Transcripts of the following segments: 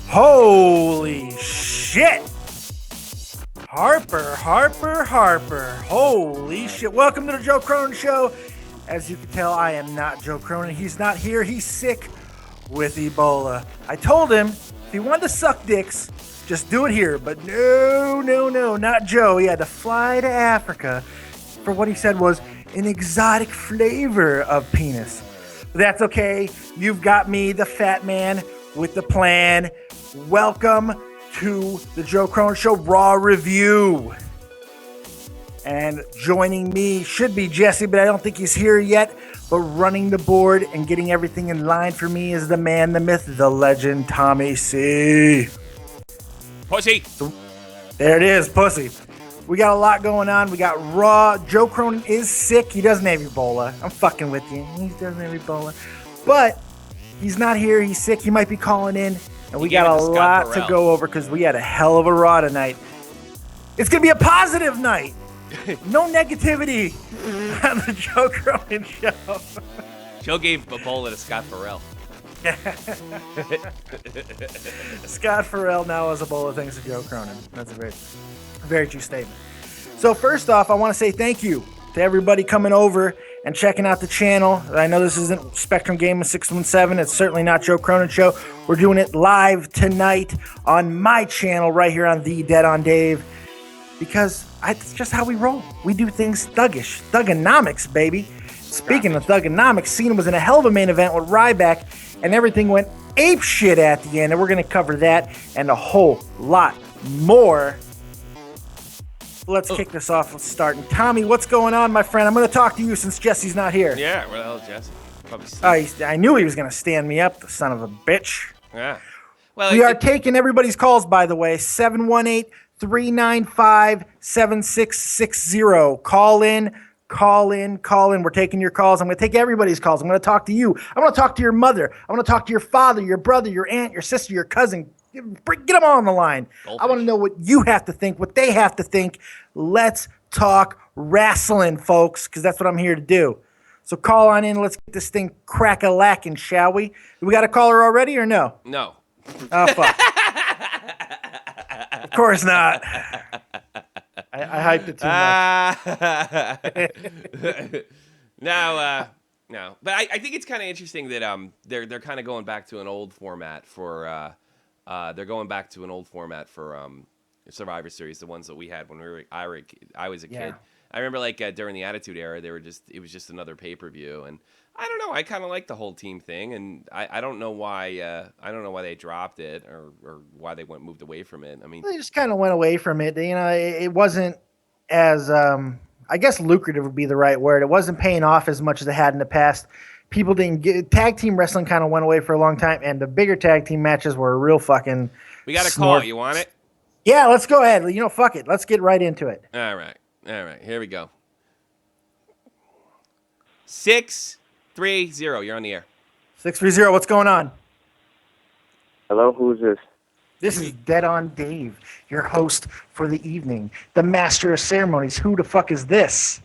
Holy shit! Harper. Holy shit. Welcome to the Joe Cronin Show. As you can tell, I am not Joe Cronin. He's not here. He's sick with Ebola. I told him if he wanted to suck dicks, just do it here. But no, not Joe. He had to fly to Africa for what he said was an exotic flavor of penis. But that's okay. You've got me, the fat man, with the plan. Welcome to the Joe Cronin Show Raw Review. And joining me should be Jesse, but I don't think he's here yet. But running the board and getting everything in line for me is the man, the myth, the legend, Tommy C. Pussy. There it is, pussy. We got a lot going on. We got Raw. Joe Cronin is sick. He doesn't have Ebola. I'm fucking with you. He doesn't have Ebola. But he's not here. He's sick. He might be calling in. And we got a lot to go over because we had a hell of a Raw tonight. It's going to be a positive night. No negativity on the Joe Cronin Show. Joe gave Ebola to Scott Farrell. Scott Farrell now has Ebola thanks to Joe Cronin. That's a very, very true statement. So first off, I want to say thank you to everybody coming over and checking out the channel. I know this isn't Spectrum Gaming 617. It's certainly not Joe Cronin Show. We're doing it live tonight on my channel right here on The Dead on Dave. Because it's just how we roll. We do things thuggish. Thugonomics, baby. Speaking of thugonomics, Cena was in a hell of a main event with Ryback, and everything went ape shit at the end. And we're going to cover that and a whole lot more. Let's kick this off. Let's start. And Tommy, what's going on, my friend? I'm going to talk to you since Jesse's not here. Yeah, where the hell is Jesse? Probably I knew he was going to stand me up, the son of a bitch. Yeah. Well, we are taking everybody's calls, by the way. 718-395-7660. Call in. We're taking your calls. I'm going to take everybody's calls. I'm going to talk to you. I'm going to talk to your mother. I'm going to talk to your father, your brother, your aunt, your sister, your cousin. Get them all on the line. Goldfish. I want to know what you have to think, what they have to think. Let's talk wrestling, folks, because that's what I'm here to do. So call on in. Let's get this thing crack-a-lacking, shall we? We got a caller already or no? No. Oh, fuck. Of course not. I hyped it too much. No. But I think it's kind of interesting that they're kind of going back to an old format for Survivor Series, the ones that we had when I was a kid. I remember during the Attitude Era, it was just another pay-per-view, and I don't know. I kind of like the whole team thing, and I don't know why they dropped it or why they moved away from it. I mean, they just kind of went away from it. You know, it wasn't as I guess lucrative would be the right word. It wasn't paying off as much as it had in the past. People didn't get tag team wrestling kind of went away for a long time, and the bigger tag team matches were a real fucking. We got a call. You want it? Yeah, let's go ahead. You know, fuck it. Let's get right into it. All right. Here we go. 630. You're on the air. 630. What's going on? Hello, who's this? This is Dead on Dave, your host for the evening, the master of ceremonies. Who the fuck is this?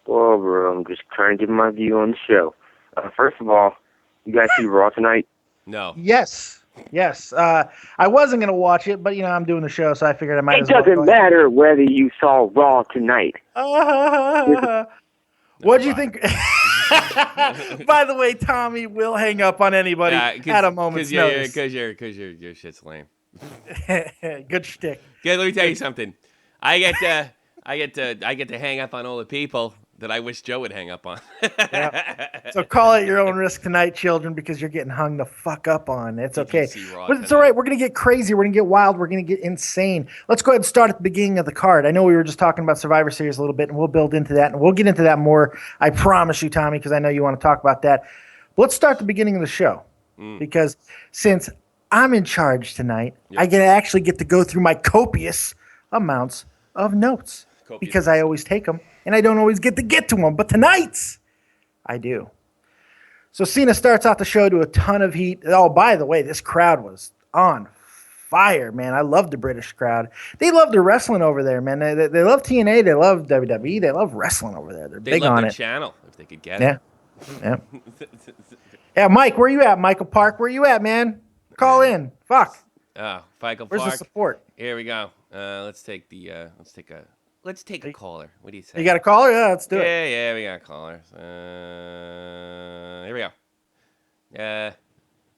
Well, bro, I'm just trying to get my view on the show. First of all, you guys see Raw tonight? No. Yes. I wasn't going to watch it, but, you know, I'm doing the show, so I figured I might as well. It doesn't matter whether you saw Raw tonight. What'd you think? By the way, Tommy will hang up on anybody at a moment's notice. Because your shit's lame. Good shtick. Yeah, let me tell you something. I get to hang up on all the people that I wish Joe would hang up on. Yep. So call at your own risk tonight, children, because you're getting hung the fuck up on. It's okay. But it's all right. We're going to get crazy. We're going to get wild. We're going to get insane. Let's go ahead and start at the beginning of the card. I know we were just talking about Survivor Series a little bit, and we'll build into that. And we'll get into that more, I promise you, Tommy, because I know you want to talk about that. But let's start at the beginning of the show. Because since I'm in charge tonight, I actually get to go through my copious amounts of notes. Because I always take them, and I don't always get to them. But tonight's, I do. So Cena starts out the show to a ton of heat. Oh, by the way, this crowd was on fire, man. I love the British crowd. They love the wrestling over there, man. They love TNA. They love WWE. They love wrestling over there. They're big on it. They love their channel, if they could get it. Yeah. Yeah, Mike, where you at? Michael Park, where you at, man? Call in. Fuck. Oh, Michael Where's Park. the support? Here we go. Let's take a caller. What do you say? You got a caller? Yeah, let's do it. Yeah, we got callers. Here we go.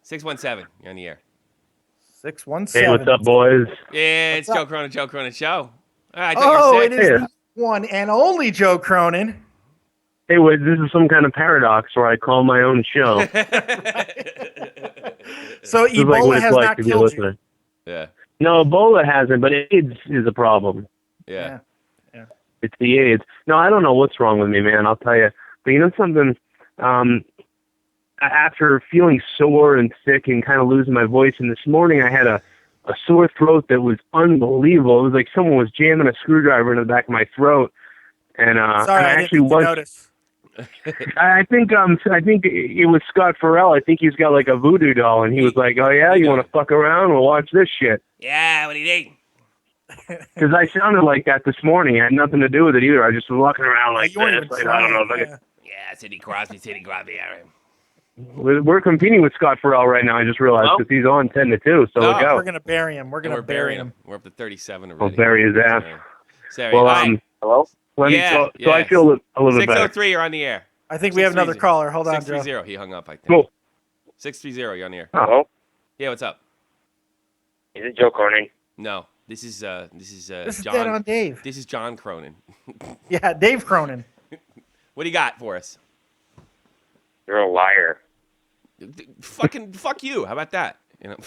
617. You're on the air. 617. Hey, what's up, boys? Yeah, it's What's Joe Cronin Show. I Oh, thought it you is were the one and only Joe Cronin. Hey, wait, this is some kind of paradox where I call my own show. sick. So This is like what Ebola it's has like not to be a killed you. listener. Yeah. No, Ebola hasn't, but AIDS is a problem. Yeah. It's the AIDS. No, I don't know what's wrong with me, man. I'll tell you. But you know something? After feeling sore and sick and kind of losing my voice, and this morning I had a sore throat that was unbelievable. It was like someone was jamming a screwdriver in the back of my throat. And, Sorry, and I actually didn't notice. I think it was Scott Farrell. I think he's got like a voodoo doll, and he was like, "Oh yeah, you want to fuck around? We'll watch this shit." Yeah, what do you think? Because I sounded like that this morning. It had nothing to do with it either. I just was walking around like You weren't this. even Like, trying. I don't know. Yeah. Yeah, Sidney Crosby. Yeah. We're competing with Scott Farrell right now. I just realized because he's on 10-2. So Oh, we go. We're gonna bury him. We're gonna bury him. We're up to 37 We'll already. bury his ass. Sorry. Well, Hello? let me. Yeah, So I feel a little bit better. 603, you're on the air. I think we have another 630. caller. Hold on, Joe. 630. He hung up, I think. Cool. 630, you're on the air. Hello? Yeah, what's up? Is it Joe Cronin? No, this is This is John. Dead on Dave. This is John Cronin. Yeah, Dave Cronin. What do you got for us? You're a liar. Fuck you. How about that? You know.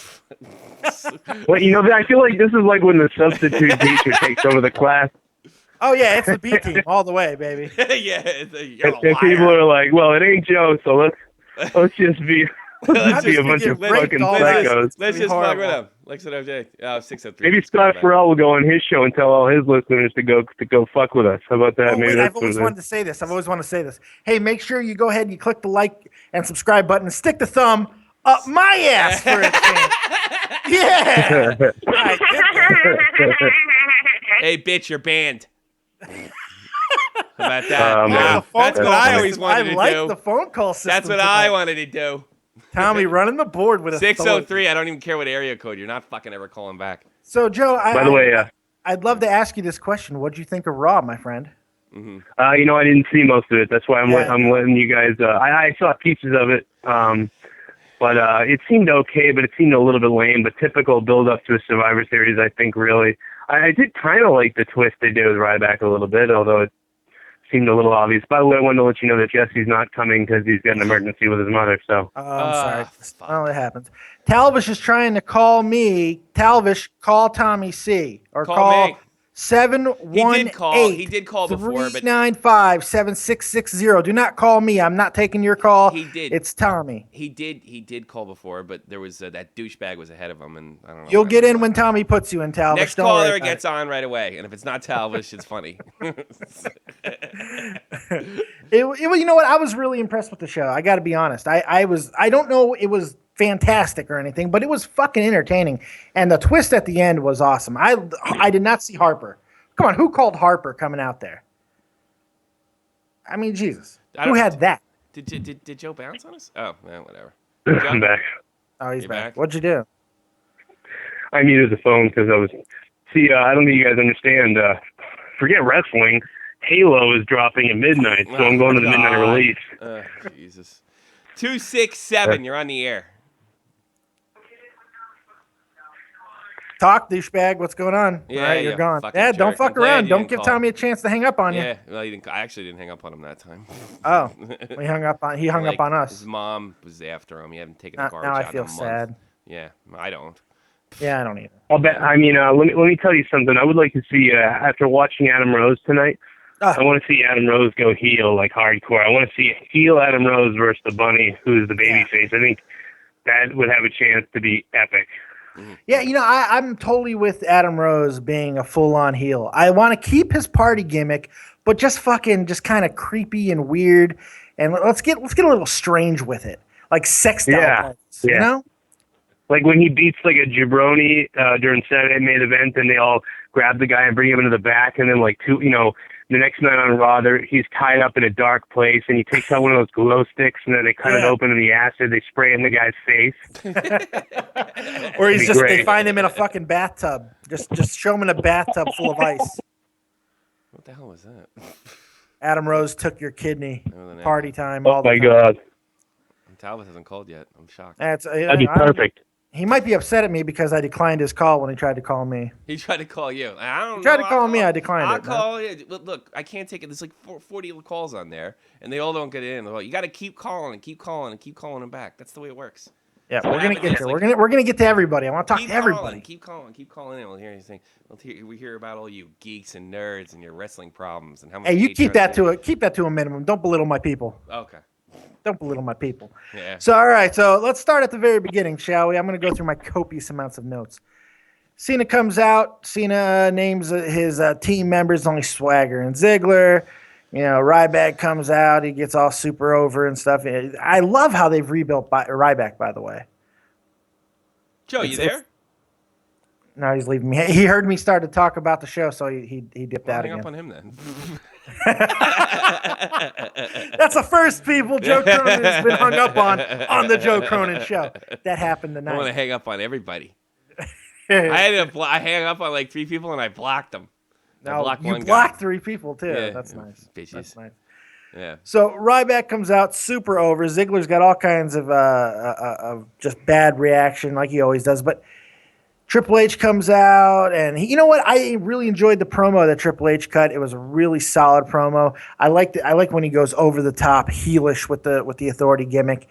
Well, you know, I feel like this is like when the substitute teacher takes over the class. Oh yeah, it's the B team all the way, baby. Yeah, you're a And people liar. are like, "Well, it ain't Joe, so let's just be Let's be just a bunch of great fucking doll. psychos." Let's be just fuck with horrible. him. Lex and OJ. 603. Maybe Scott Farrell will go on his show and tell all his listeners to go fuck with us. How about that? Oh, Maybe wait, that's I've always what it wanted to say this. I've always wanted to say this. Hey, make sure you go ahead and you click the like and subscribe button and stick the thumb up my ass for a change. Yeah. I did that. Hey, bitch, you're banned. How about that? Oh, man. Wow, The phone that's what call I system. always wanted I to like do. the phone call system. That's what tonight. I wanted to do. Tommy running the board with a 603. I don't even care what area code. You're not fucking ever calling back. So, Joe, By the way, I'd love to ask you this question. What do you think of Raw, my friend? Mm-hmm. you know, I didn't see most of it. That's why I'm Yeah. I'm letting you guys. I saw pieces of it, but it seemed okay. But it seemed a little bit lame. But typical build up to a Survivor Series. I think really. I did kind of like the twist they did with Ryback a little bit, although it seemed a little obvious. By the way, I wanted to let you know that Jesse's not coming because he's got an emergency with his mother. So I'm sorry. fuck. Oh, it happens. Talvish is trying to call me. Talvish, call Tommy C. Or Call me. 718 He did call before, but 395-7660. Do not call me. I'm not taking your call. He did. It's Tommy. he did call before, but there was that douchebag was ahead of him, and I don't know. You'll what get in happened. when Tommy puts you in, Talvish. Next Don't worry caller about gets on right away, and if it's not Talvish, it's funny. You know what? I was really impressed with the show. I got to be honest. I don't know it was fantastic or anything, but it was fucking entertaining. And the twist at the end was awesome. I did not see Harper. Come on, who called Harper coming out there? I mean, Jesus. Who had that? Did Joe bounce on us? Oh, whatever. I'm back. Oh, he's You back. back? What'd you do? I muted the phone because I was. See, I don't think you guys understand. Forget wrestling. Halo is dropping at midnight, so I'm going to the midnight God. release. Jesus. 267, you're on the air. Talk, douchebag. What's going on? Yeah, All right, you're you gone. fucking Yeah, don't jerk. fuck I'm glad around. you Don't didn't give call. Tommy a chance to hang up on you. Yeah, well, I actually didn't hang up on him that time. Oh, he hung up on us. His mom was after him. He hadn't taken the Now garbage I out feel in a month. sad. Yeah, I don't. Yeah, I don't either. I'll bet. I mean, let me tell you something. I would like to see after watching Adam Rose tonight. I want to see Adam Rose go heel like hardcore. I want to see heel Adam Rose versus the Bunny, who's the babyface. I think that would have a chance to be epic. Yeah, you know, I'm totally with Adam Rose being a full-on heel. I want to keep his party gimmick, but just kind of creepy and weird. And let's get a little strange with it, like sex style parties, you know? Like when he beats like a jabroni during Saturday main event, and they all grab the guy and bring him into the back, and then like The next night on Raw, he's tied up in a dark place, and he takes out one of those glow sticks, and then they cut it open in the acid. They spray it in the guy's face. Or they find him in a fucking bathtub. Just show him in a bathtub full of ice. What the hell was that? Adam Rose took your kidney. Party time. Oh my God. Talbot hasn't called yet. I'm shocked. That'd be perfect. He might be upset at me because I declined his call when he tried to call me. He tried to call you. I don't know. He tried to call me. I declined I'll it. call you. Look, I can't take it. There's like 40 calls on there, and they all don't get in. You got to keep calling and keep calling and keep calling them back. That's the way it works. Yeah, we're gonna get there. We're gonna get to everybody. I want to talk to everybody. Keep calling in. We'll hear anything. We hear about all you geeks and nerds and your wrestling problems and how much. Hey, you keep that to a minimum. Don't belittle my people. Okay. Don't belittle my people. Yeah. So, all right. So let's start at the very beginning, shall we? I'm going to go through my copious amounts of notes. Cena comes out. Cena names his team members, only Swagger and Ziggler. Ryback comes out. He gets all super over and stuff. I love how they've rebuilt Ryback, by the way. Joe, you there? No, he's leaving me. He heard me start to talk about the show, so he dipped out again. Hang up on him then. That's the first people Joe Cronin has been hung up on the Joe Cronin Show. That happened tonight. I want to hang up on everybody. I hang up on like 3 people and I blocked them. You blocked 3 people too. Yeah, that's nice. Bitches. That's nice. Yeah. So Ryback comes out super over. Ziggler's got all kinds of just bad reaction like he always does, but Triple H comes out, and you know what? I really enjoyed the promo that Triple H cut. It was a really solid promo. I liked it. I like when he goes over the top, heelish with the authority gimmick,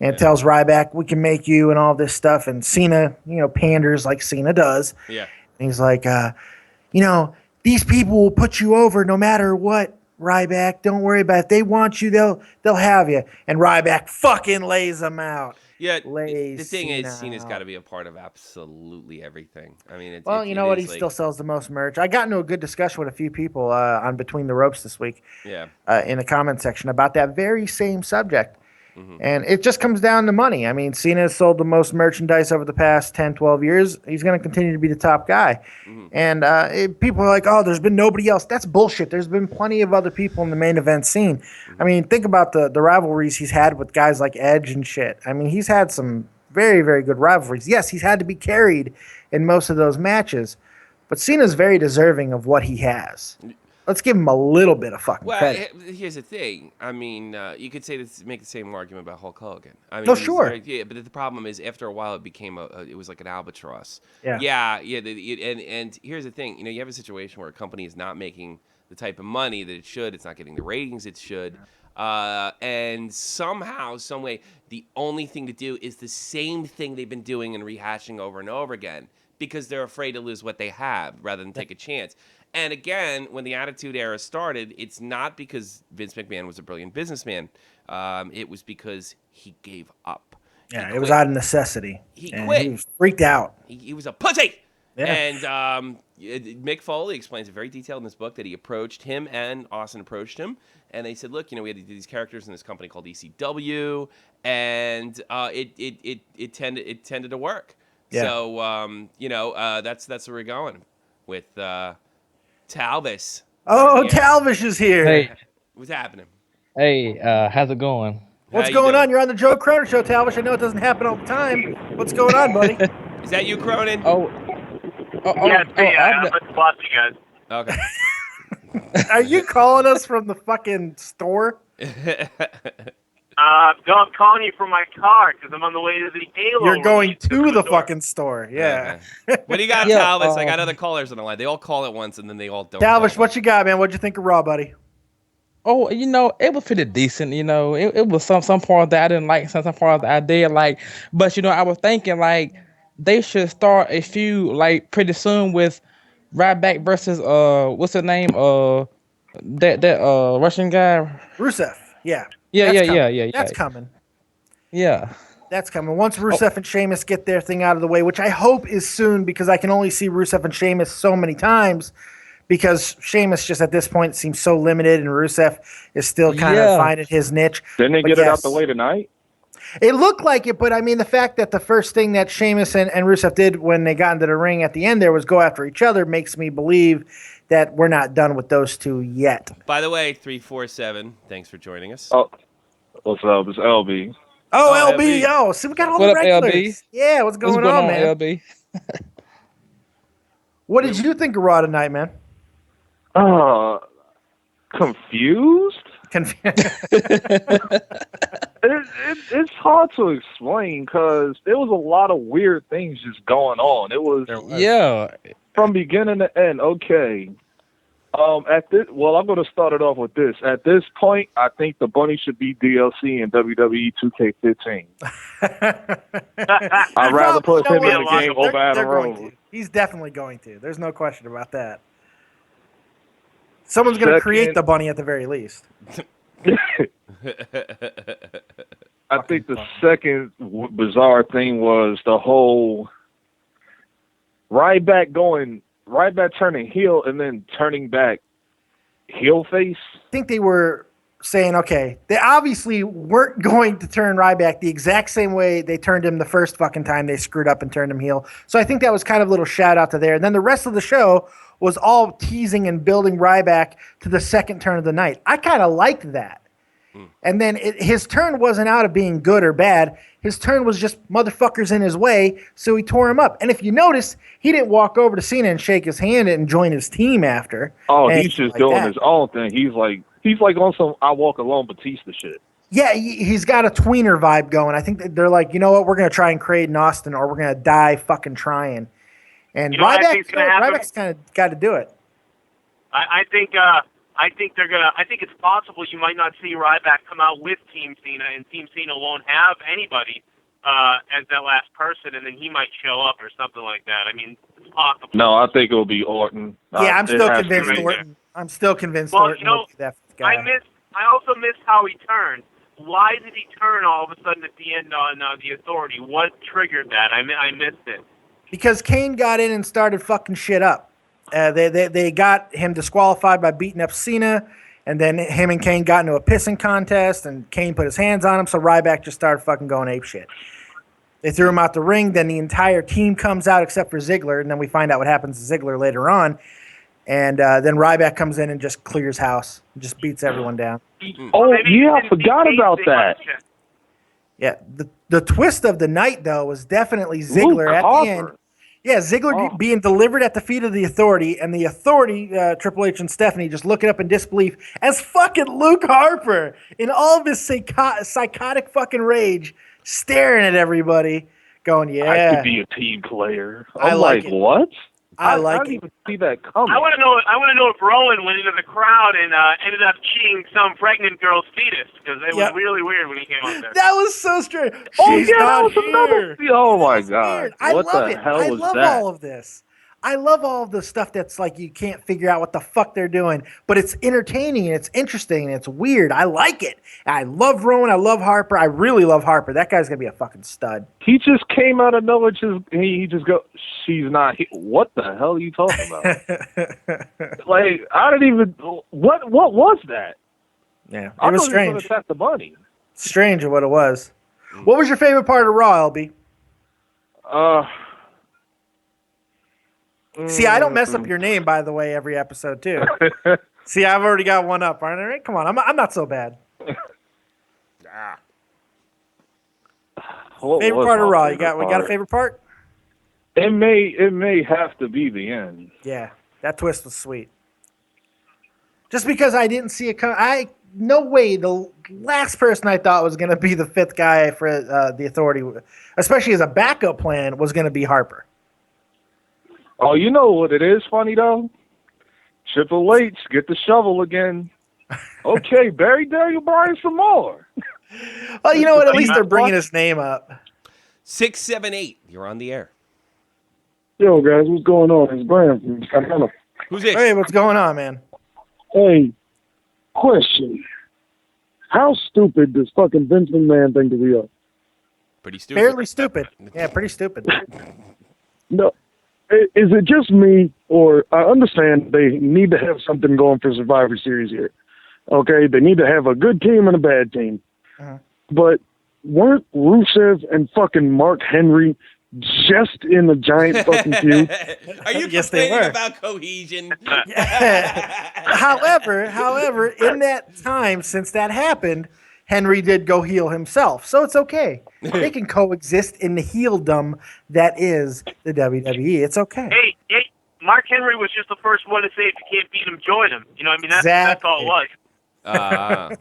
and tells Ryback, "We can make you," and all this stuff. And Cena, panders like Cena does. Yeah. And he's like, these people will put you over no matter what, Ryback. Don't worry about it. If they want you, they'll have you. And Ryback fucking lays them out. Yeah, the thing is, Cena's got to be a part of absolutely everything. I mean, you know what? He still sells the most merch. I got into a good discussion with a few people on Between the Ropes this week. Yeah. In the comment section about that very same subject. Mm-hmm. And it just comes down to money. I mean, Cena has sold the most merchandise over the past 10, 12 years. He's going to continue to be the top guy. Mm-hmm. And people are like, oh, there's been nobody else. That's bullshit. There's been plenty of other people in the main event scene. Mm-hmm. I mean, think about the rivalries he's had with guys like Edge and shit. I mean, he's had some very, very good rivalries. Yes, he's had to be carried in most of those matches. But Cena's very deserving of what he has. Let's give him a little bit of fucking credit. Here's the thing. I mean, you could make the same argument about Hulk Hogan. I mean, no, sure. But the problem is, after a while, it became it was like an albatross. Yeah. And here's the thing. You have a situation where a company is not making the type of money that it should. It's not getting the ratings it should. And somehow, some way, the only thing to do is the same thing they've been doing and rehashing over and over again because they're afraid to lose what they have rather than take a chance. And again, when the Attitude Era started, it's not because Vince McMahon was a brilliant businessman. It was because he gave up. Yeah, it was out of necessity. He quit. He was freaked out. He was a pussy. Yeah. And Mick Foley explains it very detailed in this book that he approached him and Austin approached him. And they said, look, we had these characters in this company called ECW, and it tended to work. Yeah. So, that's where we're going with Talvis. Oh, Talvis is here. Hey. What's happening? Hey, how's it going? What's going on? You're on the Joe Cronin Show, Talvis. I know it doesn't happen all the time. What's going on, buddy? Is that you, Cronin? Yeah, I'm watching you guys. Okay. Are you calling us from the fucking store? I'm calling you from my car because I'm on the way to the Halo. You're going to the fucking store. Yeah. Okay. What do you got, Yeah, Talvis? I got other callers on the line. They all call at once, and then they all don't. Talvis, what you got, man? What'd you think of Raw, buddy? Oh, it was pretty decent. It was some parts that I didn't like, some parts that I did like. But I was thinking like they should start a feud like pretty soon with Ryback versus what's his name? That Russian guy. Rusev. Yeah. Yeah. That's coming. Yeah. That's coming. Once Rusev and Sheamus get their thing out of the way, which I hope is soon because I can only see Rusev and Sheamus so many times because Sheamus just at this point seems so limited and Rusev is still kind of finding his niche. Didn't they get it out the way tonight? It looked like it, but I mean, the fact that the first thing that Sheamus and Rusev did when they got into the ring at the end there was go after each other makes me believe that we're not done with those two yet. By the way, 347, thanks for joining us. Oh, what's up? It's LB. Oh, LB, yo. See, we got all the regulars. LB? Yeah, what's going on, man? LB? What did you think of Raw tonight, man? Confused? It's hard to explain because there was a lot of weird things just going on. It was from beginning to end. Okay. I'm going to start it off with this. At this point, I think the bunny should be DLC in WWE 2K15. I'd rather put him in the game over Adam Rose. He's definitely going to. There's no question about that. Someone's going to create the bunny at the very least. I think the second bizarre thing was the whole Ryback turning heel and then turning back heel face. I think they were saying, okay, they obviously weren't going to turn Ryback the exact same way they turned him the first fucking time they screwed up and turned him heel. So I think that was kind of a little shout out to there. And then the rest of the show was all teasing and building Ryback to the second turn of the night. I kind of liked that. And then his turn wasn't out of being good or bad. His turn was just motherfuckers in his way, so he tore him up. And if you notice, he didn't walk over to Cena and shake his hand and join his team after. Oh, he's just doing his own thing. He's like on some I Walk Alone Batista shit. Yeah, he's got a tweener vibe going. I think they're like, you know what, we're going to try and create an Austin or we're going to die fucking trying. And Ryback's kind of got to do it. I think it's possible you might not see Ryback come out with Team Cena, and Team Cena won't have anybody as that last person, and then he might show up or something like that. I mean, it's possible. No, I think it'll be Orton. Yeah, I'm still convinced Orton. I'm still convinced Orton will be that guy. I also missed how he turned. Why did he turn all of a sudden at the end on the Authority? What triggered that? I missed it. Because Kane got in and started fucking shit up. They got him disqualified by beating up Cena, and then him and Kane got into a pissing contest, and Kane put his hands on him, so Ryback just started fucking going apeshit. They threw him out the ring, then the entire team comes out except for Ziggler, and then we find out what happens to Ziggler later on, and then Ryback comes in and just clears house, and just beats everyone down. Oh, yeah, I forgot about that. Yeah, the twist of the night, though, was definitely Ziggler at the end. Yeah, Ziggler being delivered at the feet of the Authority, and the Authority, Triple H and Stephanie, just looking up in disbelief as fucking Luke Harper in all of his psychotic fucking rage, staring at everybody, going, yeah. I could be a team player. I'm like what? I like didn't even see that coming. I want to know if Rowan went into the crowd and ended up cheating some pregnant girl's fetus, because it was really weird when he came out there. That was so strange. She's not here. Oh my God! What the hell was that? I love all of this. I love all of the stuff that's like you can't figure out what the fuck they're doing, but it's entertaining and it's interesting and it's weird. I like it. I love Rowan. I love Harper. I really love Harper. That guy's gonna be a fucking stud. He just came out of nowhere. He just go. She's not here. What the hell are you talking about? Like I didn't even. What was that? Yeah, it was strange. He was gonna attack the bunny. Strange of what it was. What was your favorite part of Raw, LB? See, I don't mess up your name, by the way, every episode, too. See, I've already got one up, aren't I? Come on, I'm not so bad. Favorite part of Raw? We got a favorite part? It may have to be the end. Yeah, that twist was sweet. Just because I didn't see it come, no way the last person I thought was going to be the fifth guy for the Authority, especially as a backup plan, was going to be Harper. Oh, you know what it is funny, though? Triple H, get the shovel again. Okay, bury Daniel Bryan some more. Well, you know what? At least they're bringing his name up. 678, you're on the air. Yo, guys, what's going on? It's Brian from Sacramento. Who's this? Hey, what's going on, man? Hey, question. How stupid does fucking Vince McMahon think that we are? Pretty stupid. Fairly stupid. Yeah, pretty stupid. No. Is it just me, or I understand they need to have something going for Survivor Series here. Okay, they need to have a good team and a bad team. Uh-huh. But weren't Rusev and fucking Mark Henry just in the giant fucking feud. Are you Yes, they complaining were. about cohesion? However, in that time since that happened, Henry did go heel himself, so it's okay. They can coexist in the heeldom that is the WWE. It's okay. Hey, Mark Henry was just the first one to say, if you can't beat him, join him. You know what I mean? That's all it was. I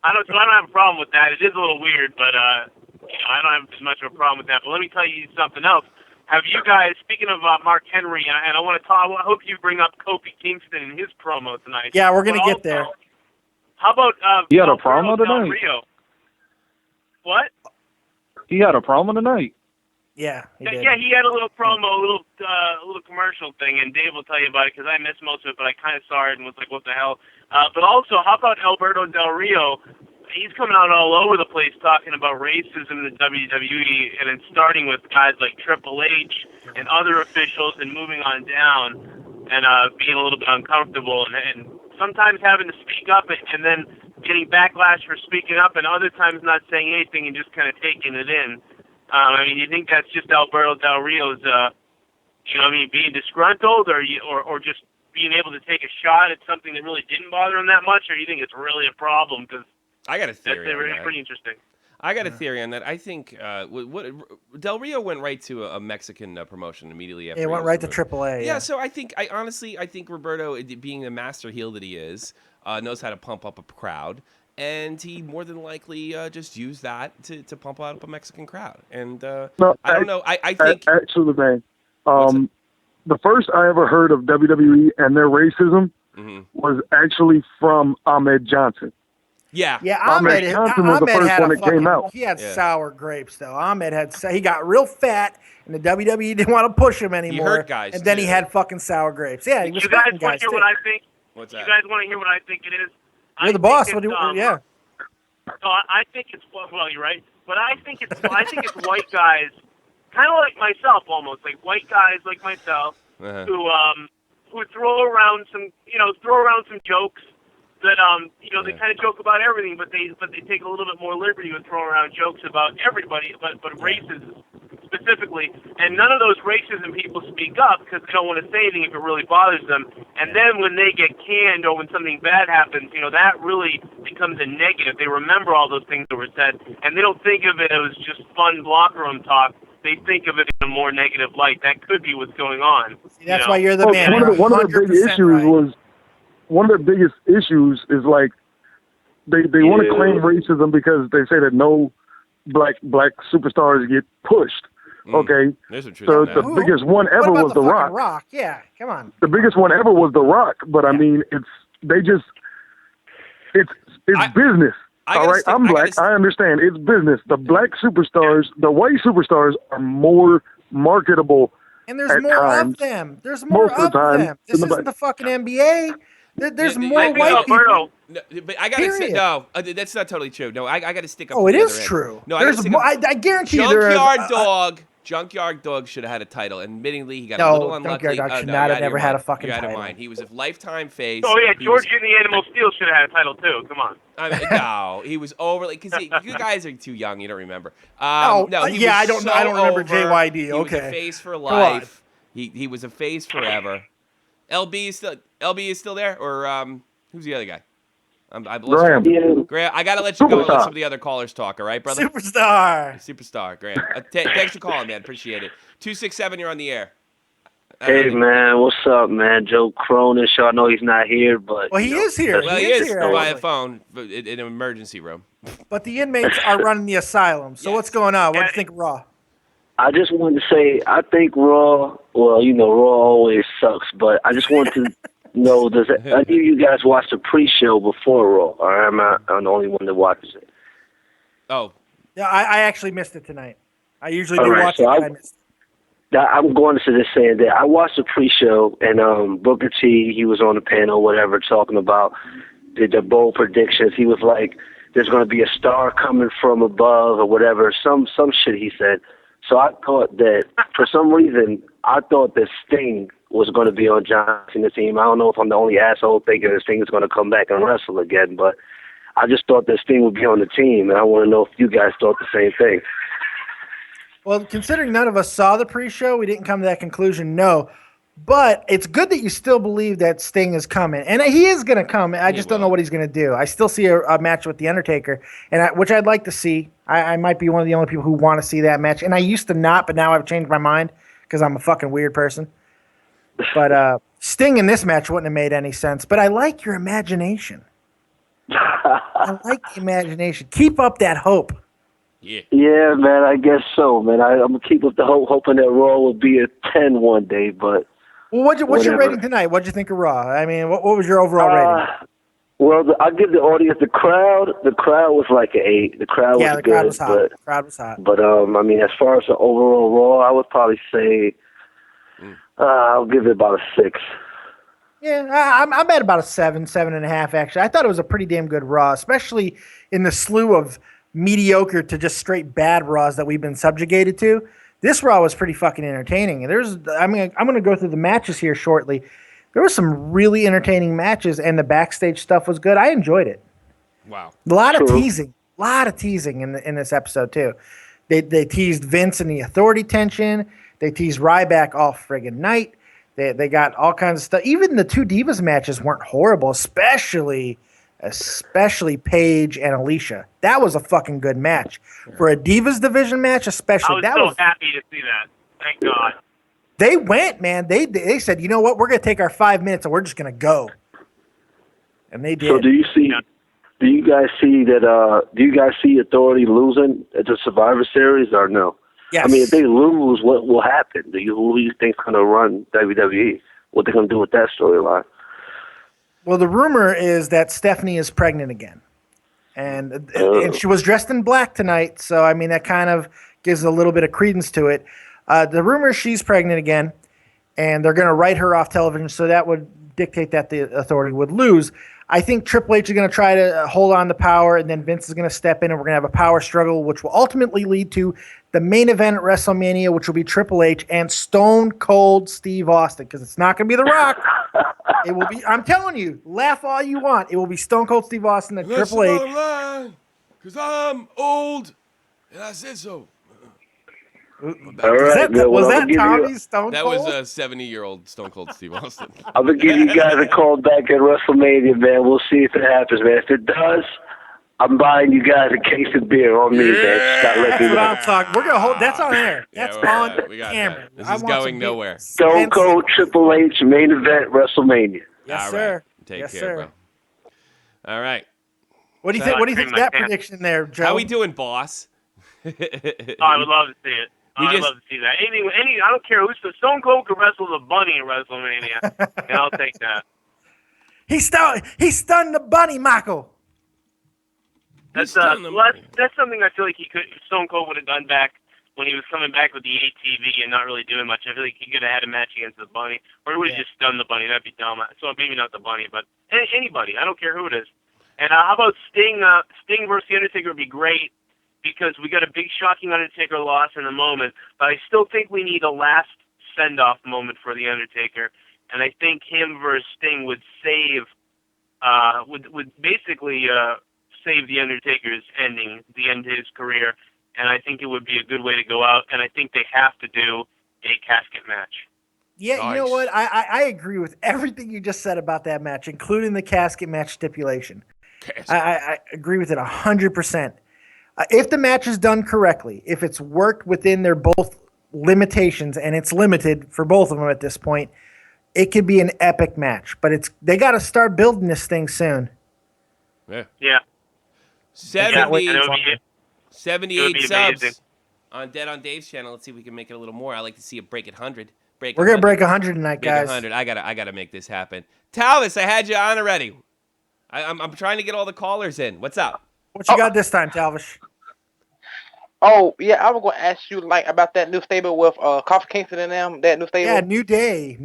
don't have a problem with that. It is a little weird, but I don't have as much of a problem with that. But let me tell you something else. Have you guys, speaking of Mark Henry, and I want to talk, I hope you bring up Kofi Kingston in his promo tonight. Yeah, we're gonna get there. How about he had a promo tonight? Rio? What? He had a promo tonight. Yeah, he did. Yeah, he had a little promo, a little commercial thing, and Dave will tell you about it because I missed most of it, but I kind of saw it and was like, what the hell? But also, how about Alberto Del Rio? He's coming out all over the place talking about racism in the WWE, and it's starting with guys like Triple H and other officials and moving on down and being a little bit uncomfortable and sometimes having to speak up and then getting backlash for speaking up and other times not saying anything and just kind of taking it in. I mean, you think that's just Alberto Del Rio's, being disgruntled or just being able to take a shot at something that really didn't bother him that much, or you think it's really a problem? Because I got a theory on that. Pretty interesting. I got a theory on that. I think what Del Rio went right to a Mexican promotion immediately after. It went right to AAA. Yeah, so I honestly think Roberto, being the master heel that he is, knows how to pump up a crowd, and he more than likely just used that to pump out up a Mexican crowd. And I don't know. I think actually, man, the first I ever heard of WWE and their racism was actually from Ahmed Johnson. Yeah, Ahmed Johnson was the first one that came out. He had sour grapes, though. Ahmed he got real fat, and the WWE didn't want to push him anymore. He hurt guys, and then he had fucking sour grapes. Yeah, he was you guys hurting guys, want to hear too. what I think? What's that? You guys want to hear what I think it is? You're the boss. What do you? Yeah. So I think it's you're right, but I think it's white guys, kind of like myself, almost like white guys like myself, who throw around some jokes that they kind of joke about everything, but they take a little bit more liberty with throwing around jokes about everybody, but races specifically, and none of those racism people speak up because they don't want to say anything if it really bothers them. And then when they get canned or when something bad happens, that really becomes a negative. They remember all those things that were said, and they don't think of it as just fun locker room talk. They think of it in a more negative light. That could be what's going on. That's why you're the man. One of the big issues was one of the biggest issues is like they want to claim racism because they say that no black superstars get pushed. Okay, so the biggest one ever was The Rock. Rock, yeah, come on. The biggest one ever was The Rock, but I mean, it's business. All right, I'm black. I understand it's business. The black superstars, the white superstars are more marketable. And there's more of them. There's more of them. This isn't the fucking NBA. There's more white people. No, but I gotta say, no, that's not totally true. No, I gotta stick up. Oh, it is true. No, there's more. I guarantee you there is. Junkyard Dog should have had a title. Admittingly, he got a little unlucky. Junkyard Dog should not have never had a fucking title. Mind. He was a lifetime face. Oh yeah, George and the Animal Steel should have had a title too. Come on. No, he was overly because you guys are too young. You don't remember. I don't remember JYD. He was a face for life. He was a face forever. LB is still there, or who's the other guy? Graham, I gotta let you go and let some of the other callers talk. All right, brother. Superstar, Graham. Thanks for calling, man. Appreciate it. 267, you're on the air. Hey man, what's up, man? Joe Cronin Show. I know he's not here, but he is here. Well, he is here by phone in an emergency room. But the inmates are running the asylum. So what's going on? What do you think of Raw? I just wanted to say I think Raw. Well, Raw always sucks, but I just wanted to. No, does any of you guys watch the pre-show before Raw, or am I the only one that watches it? Oh. Yeah, I actually missed it tonight. I usually do watch it, but I missed it. I'm going to just saying that I watched the pre-show, and Booker T, he was on the panel, whatever, talking about the bold predictions. He was like, there's going to be a star coming from above or whatever, some shit he said. So I thought that, for some reason, I thought that Sting was going to be on John Cena's team. I don't know if I'm the only asshole thinking that Sting is going to come back and wrestle again, but I just thought that Sting would be on the team, and I want to know if you guys thought the same thing. Well, considering none of us saw the pre-show, we didn't come to that conclusion. No, but it's good that you still believe that Sting is coming, and he is going to come. I just don't know what he's going to do. I still see a match with the Undertaker, which I'd like to see. I might be one of the only people who want to see that match, and I used to not, but now I've changed my mind because I'm a fucking weird person. But Sting in this match wouldn't have made any sense. But I like your imagination. I like the imagination. Keep up that hope. Yeah. Yeah, man, I guess so, man. I'm going to keep up the hope, hoping that Raw will be a 10 one day, but... Well, what's your rating tonight? What'd you think of Raw? I mean, what was your overall rating? Well, I'll give the audience, the crowd was like an 8. The crowd was the good. Crowd was hot. The crowd was hot. But, I mean, as far as the overall Raw, I would probably say I'll give it about a 6. Yeah, I'm at about a 7.5, actually. I thought it was a pretty damn good Raw, especially in the slew of mediocre to just straight bad Raws that we've been subjugated to. This Raw was pretty fucking entertaining. I'm going to go through the matches here shortly. There were some really entertaining matches, and the backstage stuff was good. I enjoyed it. Wow. A lot of teasing in this episode, too. They teased Vince and the Authority tension. They teased Ryback all friggin' night. They got all kinds of stuff. Even the two Divas matches weren't horrible, especially Paige and Alicia. That was a fucking good match. For a Divas division match, especially. I was happy to see that. Thank God. They went, man. They said, you know what? We're going to take our 5 minutes and we're just going to go. And they did. So do you guys see Authority losing at the Survivor Series or no? Yes. I mean, if they lose, what will happen? Who do you think's going to run WWE? What they're going to do with that storyline? Well, the rumor is that Stephanie is pregnant again. And she was dressed in black tonight, so, I mean, that kind of gives a little bit of credence to it. The rumor is she's pregnant again, and they're going to write her off television, so that would dictate that the Authority would lose. I think Triple H is going to try to hold on to power, and then Vince is going to step in, and we're going to have a power struggle, which will ultimately lead to the main event at WrestleMania, which will be Triple H and Stone Cold Steve Austin, because it's not going to be The Rock. It will be, I'm telling you, laugh all you want. It will be Stone Cold Steve Austin and Triple H. Because I'm old, and I said so. Was that Tommy's Stone Cold? That was a 70-year-old Stone Cold Steve Austin. I'm going to give you guys a call back at WrestleMania, man. We'll see if it happens, man. If it does, I'm buying you guys a case of beer on me, man. Just gotta let me know. That's what I'm talking. We're going to hold. That's on air. That's on camera. That. This is going nowhere. Stone Cold Triple H main event WrestleMania. Yes, all sir. Right. Take care, bro. All right. What do you think? What do you think of that prediction there, Joe? How we doing, boss? I would love to see it. I'd love to see that. I don't care who's Stone Cold could wrestle the bunny in WrestleMania, and I'll take that. He stunned the bunny, Michael. That's something I feel like Stone Cold would have done back when he was coming back with the ATV and not really doing much. I feel like he could have had a match against the bunny, or he would have just stunned the bunny. That'd be dumb. So maybe not the bunny, but anybody. I don't care who it is. And how about Sting? Sting versus The Undertaker would be great, because we got a big, shocking Undertaker loss in the moment, but I still think we need a last send-off moment for The Undertaker, and I think him versus Sting would save, would basically save The Undertaker's ending, the end of his career, and I think it would be a good way to go out, and I think they have to do a casket match. Yeah, nice. You know what? I agree with everything you just said about that match, including the casket match stipulation. I agree with it 100%. If the match is done correctly, if it's worked within their both limitations, and it's limited for both of them at this point, it could be an epic match. But they got to start building this thing soon. Yeah. 78 subs on Dead on Dave's channel. Let's see if we can make it a little more. I like to see it break at 100. We're going to break 100 tonight, guys. 100. I gotta make this happen. Talvis, I had you on already. I'm trying to get all the callers in. What's up? What you got this time, Talvish? Oh, yeah, I was going to ask you about that new stable with Kofi Kingston and them, that new stable. Yeah, New Day.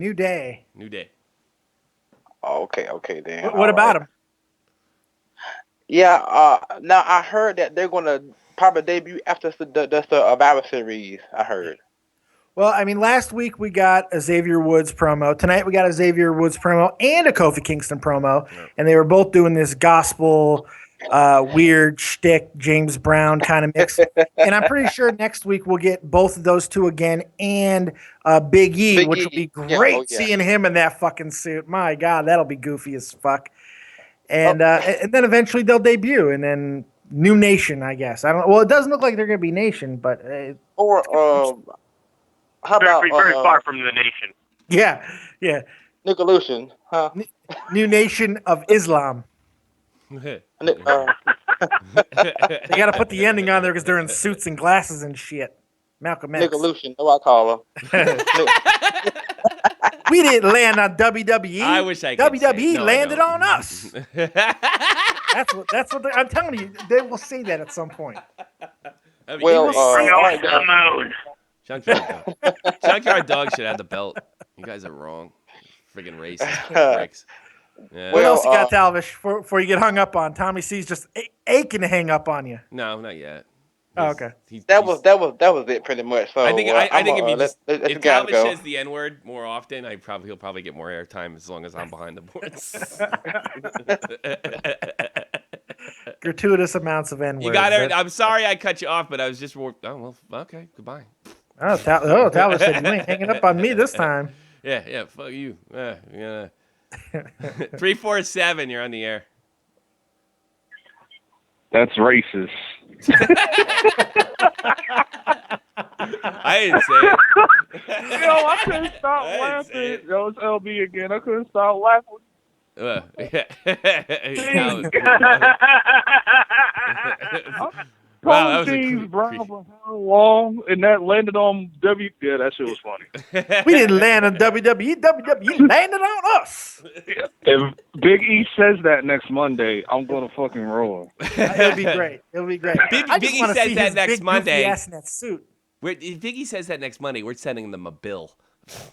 Oh, okay, then. What about him? Yeah, now I heard that they're going to probably debut after the Survivor Series, I heard. Well, I mean, last week we got a Xavier Woods promo. Tonight we got a Xavier Woods promo and a Kofi Kingston promo. Yep. And they were both doing this gospel weird shtick, James Brown kind of mix. And I'm pretty sure next week we'll get both of those two again and Big E, which will be great seeing him in that fucking suit. My God, that'll be goofy as fuck. And then eventually they'll debut, and then New Nation, I guess. I don't know. Well, it doesn't look like they're going to be Nation, but how about very far from the Nation? Yeah. Nickelution, huh? New Nation of Islam. They got to put the ending on there because they're in suits and glasses and shit. Malcolm X. Nickelution, no, I call her. We didn't land on WWE. I wish I could. WWE landed on us. That's what I'm telling you. They will say that at some point. Well, Junkyard Dog should have the belt. You guys are wrong. Friggin' racist pricks. Yeah. What else you got, Talvish, before you get hung up on? Tommy C's just aching to hang up on you. No, not yet. Okay. That was it pretty much. So I think if Talvish go. says the N-word more often, he'll probably get more airtime as long as I'm behind the boards. Gratuitous amounts of N-words. You got it. I'm sorry I cut you off, but I was just okay. Goodbye. Talvish said you ain't hanging up on me this time. Yeah. Fuck you. Yeah. 347. You're on the air. That's racist. I didn't say it. I couldn't stop laughing. Yo, it's LB again. I couldn't stop laughing. Wow, that was James Brown for how long? And that landed on W. Yeah, that shit was funny. We didn't land on WWE. WWE landed on us. If Big E says that next Monday, I'm gonna fucking roll. It'll be great. Big E says that next Monday. Ass in that suit. If Big E says that next Monday, we're sending them a bill.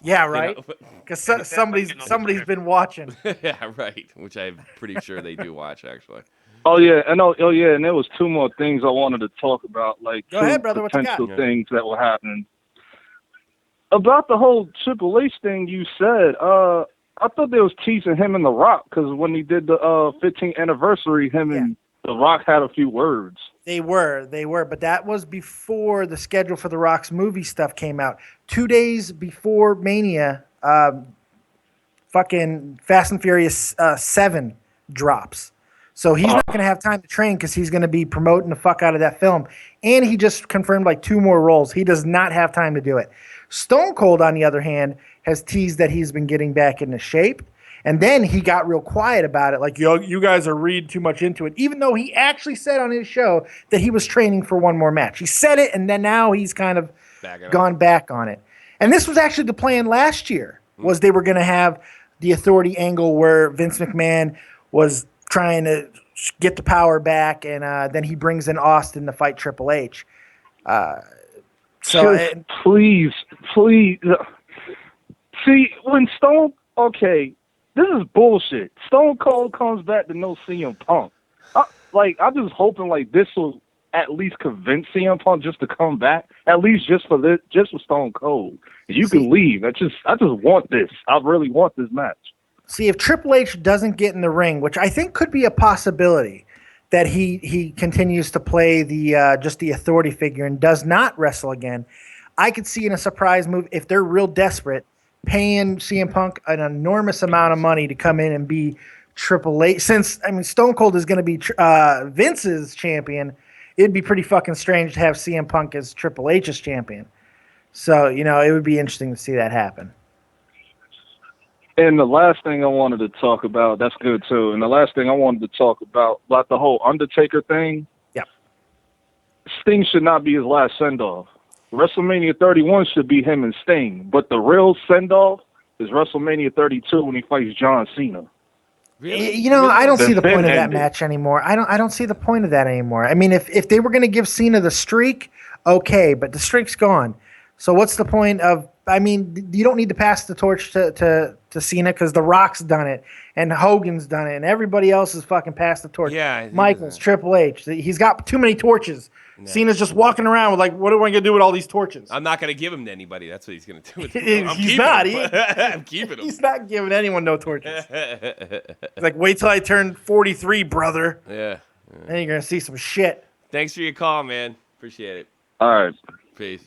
Yeah, right. Because somebody's been watching. Yeah, right. Which I'm pretty sure they do watch, actually. Oh yeah, and there was two more things I wanted to talk about, like Go ahead, brother. What you got? potential things that were happening. About the whole Triple H thing you said, I thought they was teasing him and The Rock, because when he did the 15th anniversary, him and The Rock had a few words. They were, but that was before the schedule for The Rock's movie stuff came out. 2 days before Mania, fucking Fast and Furious 7 drops. So he's not going to have time to train because he's going to be promoting the fuck out of that film. And he just confirmed like 2 more roles. He does not have time to do it. Stone Cold, on the other hand, has teased that he's been getting back into shape. And then he got real quiet about it. Like, you guys are reading too much into it. Even though he actually said on his show that he was training for one more match. He said it, and then now he's kind of gone back on it. And this was actually the plan last year, was they were going to have the Authority angle where Vince McMahon was trying to get the power back, and then he brings in Austin to fight Triple H. Please. See, when okay, this is bullshit. Stone Cold comes back to no CM Punk. I'm just hoping like this will at least convince CM Punk just to come back, at least just for Stone Cold. You can leave. I just want this. I really want this match. See, if Triple H doesn't get in the ring, which I think could be a possibility, that he continues to play the just the Authority figure and does not wrestle again, I could see in a surprise move, if they're real desperate, paying CM Punk an enormous amount of money to come in and be Triple H. Since, Stone Cold is going to be Vince's champion, it'd be pretty fucking strange to have CM Punk as Triple H's champion. So, it would be interesting to see that happen. And the last thing I wanted to talk about, that's good too. And the last thing I wanted to talk about the whole Undertaker thing. Yeah. Sting should not be his last send-off. WrestleMania 31 should be him and Sting. But the real send-off is WrestleMania 32 when he fights John Cena. Really? I don't see the point of that match anymore. I don't see the point of that anymore. If they were going to give Cena the streak, okay, but the streak's gone. So what's the point of? You don't need to pass the torch to Cena because The Rock's done it and Hogan's done it and everybody else has fucking passed the torch. Yeah, Michaels, Triple H. He's got too many torches. No. Cena's just walking around with like, what am I going to do with all these torches? I'm not going to give him to anybody. That's what he's going to do. I'm keeping him. He's not giving anyone no torches. He's like, wait till I turn 43, brother. Yeah. Then you're gonna see some shit. Thanks for your call, man. Appreciate it. All right. Peace.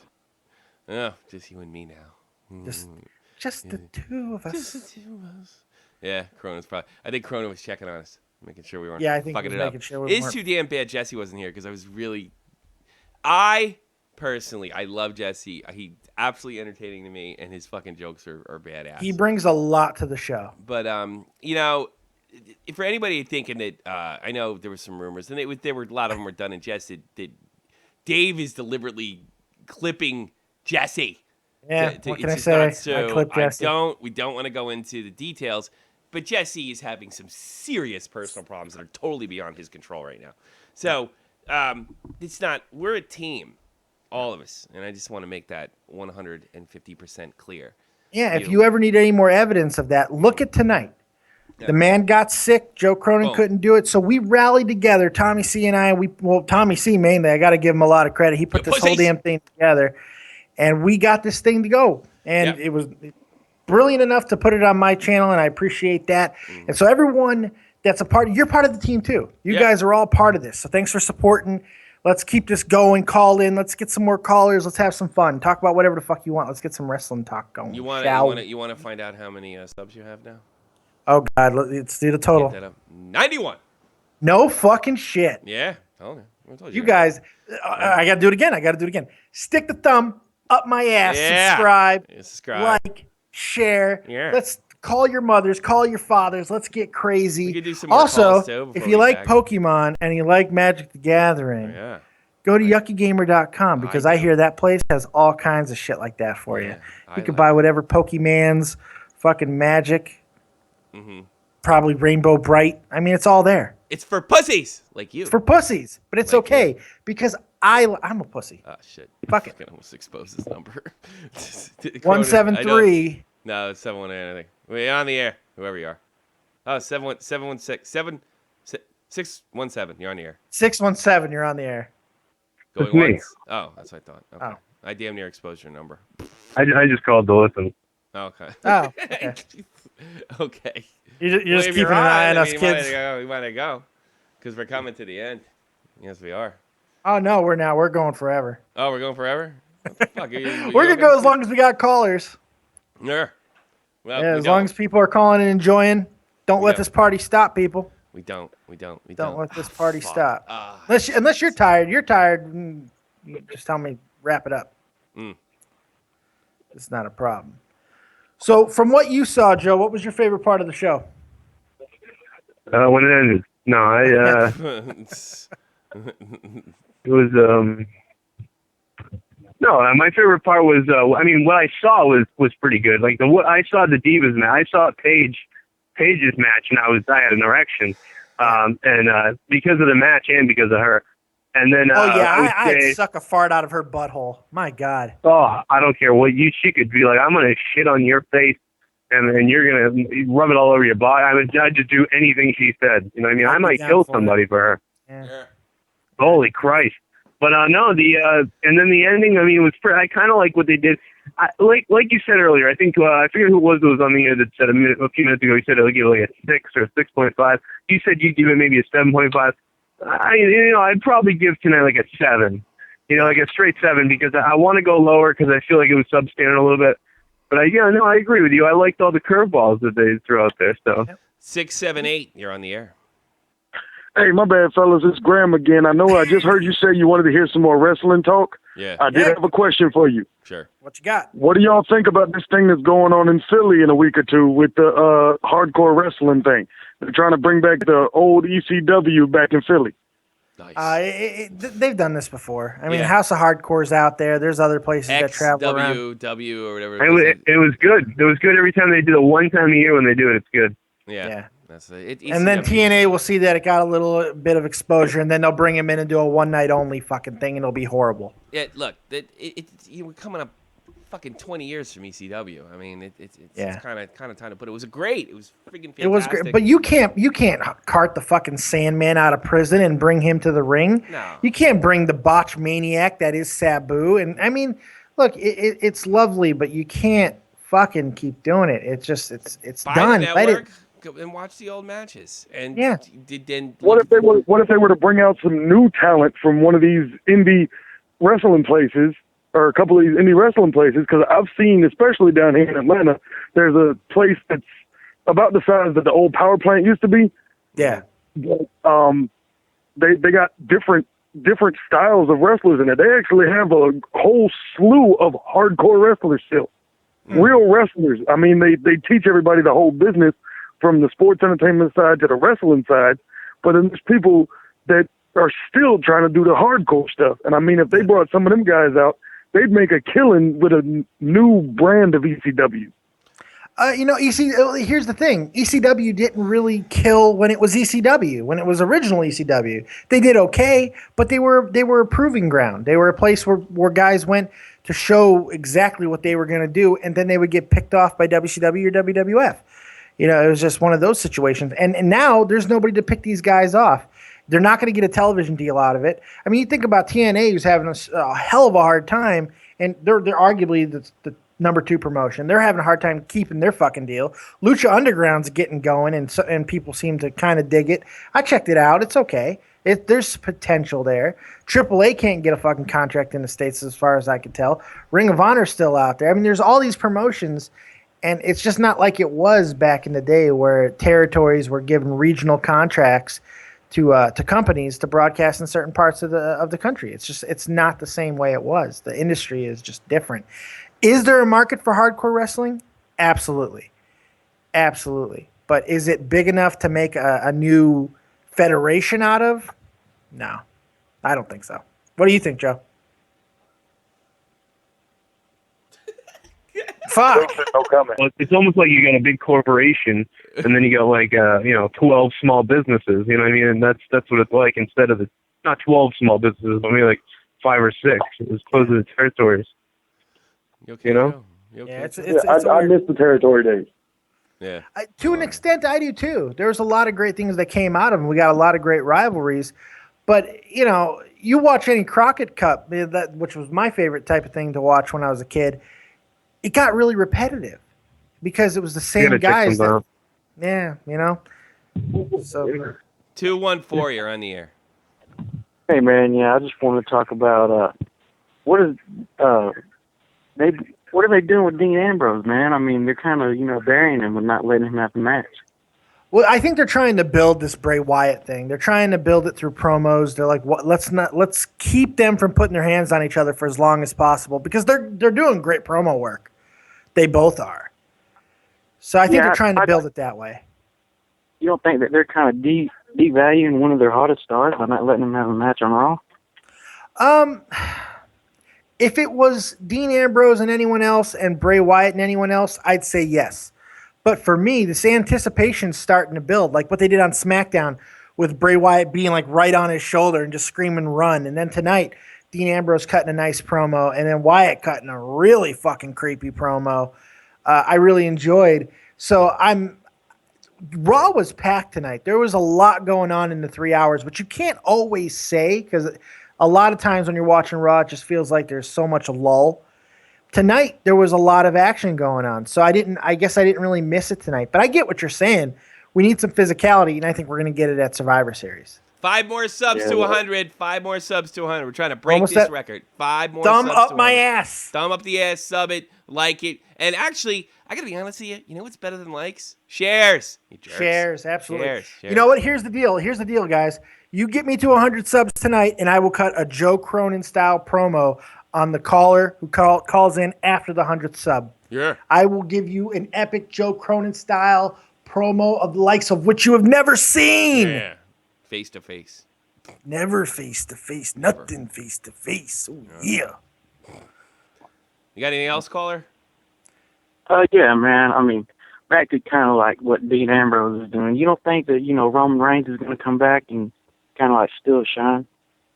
Oh, just you and me now. Just the two of us. Just the two of us. Yeah, Cronin's probably. I think Cronin was checking on us, making sure we weren't. Yeah, I think fucking he was it up. making sure we It's weren't. too damn bad Jesse wasn't here because I was really. I personally, I love Jesse. He's absolutely entertaining to me, and his fucking jokes are badass. He brings a lot to the show. But you know, for anybody thinking that, I know there were some rumors, and there were a lot of them were done in jest that Dave is deliberately clipping Jesse. Yeah, what can I say? I clipped Jesse. We don't want to go into the details, but Jesse is having some serious personal problems that are totally beyond his control right now. So it's not. We're a team, all of us, and I just want to make that 150% clear. Yeah, if you ever need any more evidence of that, look at tonight. The man got sick. Joe Cronin couldn't do it. So we rallied together, Tommy C and I. Tommy C mainly, I got to give him a lot of credit. He put this whole damn thing together, and we got this thing to go. And it was brilliant enough to put it on my channel, and I appreciate that. And so everyone that's a part, you're part of the team too. You guys are all part of this. So thanks for supporting. Let's keep this going. Call in. Let's get some more callers. Let's have some fun. Talk about whatever the fuck you want. Let's get some wrestling talk going. You want to find out how many subs you have now? Oh, God. Let's do the total. Get that up. 91. No fucking shit. Yeah. Told you. You guys, I got to do it again. Stick the thumb up my ass. Yeah. Subscribe. Like. Share. Yeah. Let's call your mothers. Call your fathers. Let's get crazy. We could do some more also, calls too if you like Pokemon and you like Magic the Gathering, go to yuckygamer.com because I hear that place has all kinds of shit like that for you. You can buy whatever Pokemans, fucking Magic. Probably Rainbow Bright. I mean, it's all there. It's for pussies like you. It's for pussies, but it's okay because I'm a pussy. Oh shit! Fuck it. I can almost expose this number. 173. No, it's 718. I think we're on the air. Whoever you are. Oh, 716 617. You're on the air. 617. You're on the air. Going once. Oh, that's what I thought. Okay. Oh. I damn near exposed your number. I just called to listen. Okay. Oh. Okay. Okay. You're just keeping an eye on us kids. We want to go because we're coming to the end. Yes, we are. Oh no, we're going forever. Oh, we're going forever. Fuck, we're gonna go as long as we got callers. Yeah. Well, as long as people are calling and enjoying. Don't let this party stop, people. We don't. Don't let this party stop. Unless you're tired. You're tired. You just tell me. Wrap it up. It's not a problem. So, from what you saw, Joe, what was your favorite part of the show? When it ended. No, it was no. My favorite part was what I saw was pretty good. Like what I saw the Divas match. I saw Paige's match, and I had an erection, and because of the match and because of her. And then I'd suck a fart out of her butthole. My God. Oh, I don't care what she could be like. I'm gonna shit on your face, and then you're gonna rub it all over your body. I'd just do anything she said. You know what I mean? I might kill somebody for her. Yeah. Holy Christ! But no, and then the ending. I mean, it was. I kind of like what they did. Like you said earlier. I think I forget who it was on the air that said a few minutes ago. He said it'll give it like a 6 or 6.5. You said you'd give it maybe a 7.5. I'd probably give tonight like a 7, like a straight 7 because I want to go lower because I feel like it was substandard a little bit. But I agree with you. I liked all the curveballs that they threw out there. So 678, you're on the air. Hey, my bad, fellas. It's Graham again. I know I just heard you say you wanted to hear some more wrestling talk. Yeah. I did have a question for you. Sure. What you got? What do y'all think about this thing that's going on in Philly in a week or two with the hardcore wrestling thing? They're trying to bring back the old ECW back in Philly. Nice. They've done this before. I mean, House of Hardcore's out there. There's other places that travel around. XWW or whatever. It was good. It was good every time they do it. One time a year when they do it, it's good. Yeah. That's it. And then TNA will see that it got a little bit of exposure, and then they'll bring him in and do a one-night-only fucking thing, and it'll be horrible. Yeah, look, we're coming up fucking 20 years from ECW. I mean, it's kind of time to put it. It was great. It was freaking fantastic. It was great, but you can't cart the fucking Sandman out of prison and bring him to the ring. No. You can't bring the botch maniac that is Sabu. And I mean, look, it's lovely, but you can't fucking keep doing it. It's just it's Buy done. The network, Go and watch the old matches. And what if they were to bring out some new talent from one of these indie wrestling places, or a couple of these indie wrestling places? Because I've seen, especially down here in Atlanta, there's a place that's about the size that the old power plant used to be. Yeah. But, they got different styles of wrestlers in it. They actually have a whole slew of hardcore wrestlers still. Real wrestlers. I mean, they teach everybody the whole business from the sports entertainment side to the wrestling side. But then there's people that are still trying to do the hardcore stuff. And I mean, if they brought some of them guys out, they'd make a killing with a new brand of ECW. Here's the thing. ECW didn't really kill when it was ECW, when it was original ECW. They did okay, but they were a proving ground. They were a place where guys went to show exactly what they were going to do, and then they would get picked off by WCW or WWF. It was just one of those situations. And now there's nobody to pick these guys off. They're not going to get a television deal out of it. I mean, you think about TNA, who's having a hell of a hard time, and they're arguably the number 2 promotion. They're having a hard time keeping their fucking deal. Lucha Underground's getting going, and people seem to kind of dig it. I checked it out. It's okay. There's potential there. AAA can't get a fucking contract in the States as far as I could tell. Ring of Honor's still out there. I mean, there's all these promotions, and it's just not like it was back in the day where territories were given regional contracts to companies to broadcast in certain parts of the country. It's not the same way it was. The industry is just different. Is there a market for hardcore wrestling? Absolutely. Absolutely. But is it big enough to make a new federation out of? No, I don't think so. What do you think, Joe? Fuck. No comment. Well, it's almost like you got a big corporation, and then you got like 12 small businesses. You know what I mean? And that's what it's like. Instead of not 12 small businesses, but maybe like 5 or 6. It was close to the territories. Okay, you know? Yeah, I miss the territory days. Yeah. To an extent, I do too. There's a lot of great things that came out of them. We got a lot of great rivalries. But, you watch any Crockett Cup, which was my favorite type of thing to watch when I was a kid, it got really repetitive because it was the same guys. So, 214, you're on the air. Hey, man, I just want to talk about what are they doing with Dean Ambrose, man? I mean, they're kind of burying him and not letting him have the match. Well, I think they're trying to build this Bray Wyatt thing. They're trying to build it through promos. They're like, let's keep them from putting their hands on each other for as long as possible because they're doing great promo work. They both are. So I think they're trying to build it that way. You don't think that they're kind of devaluing one of their hottest stars by not letting him have a match on Raw? If it was Dean Ambrose and anyone else and Bray Wyatt and anyone else, I'd say yes. But for me, this anticipation's starting to build, like what they did on SmackDown with Bray Wyatt being like right on his shoulder and just screaming run. And then tonight, Dean Ambrose cutting a nice promo and then Wyatt cutting a really fucking creepy promo. I really enjoyed. So Raw was packed tonight. There was a lot going on in the 3 hours, but you can't always say because a lot of times when you're watching Raw, it just feels like there's so much lull. Tonight, there was a lot of action going on. So I guess I didn't really miss it tonight. But I get what you're saying. We need some physicality, and I think we're going to get it at Survivor Series. 5 more subs to 100. 5 more subs to 100. We're trying to break this record. 5 more Thumb subs up to my 100. ass. Thumb up the ass, sub it, like it. And actually, I got to be honest with you. You know what's better than likes? Shares. You jerks. Shares, absolutely. Shares. You know what? Here's the deal, guys. You get me to 100 subs tonight, and I will cut a Joe Cronin style promo on the caller who calls in after the 100th sub. Yeah. I will give you an epic Joe Cronin style promo of the likes of which you have never seen. Yeah. Face to face. Never face to face. Nothing face to face. Oh, yeah. You got anything else, caller? Yeah, man. I mean, back to kind of like what Dean Ambrose is doing. You don't think that, Roman Reigns is going to come back and kind of like still shine?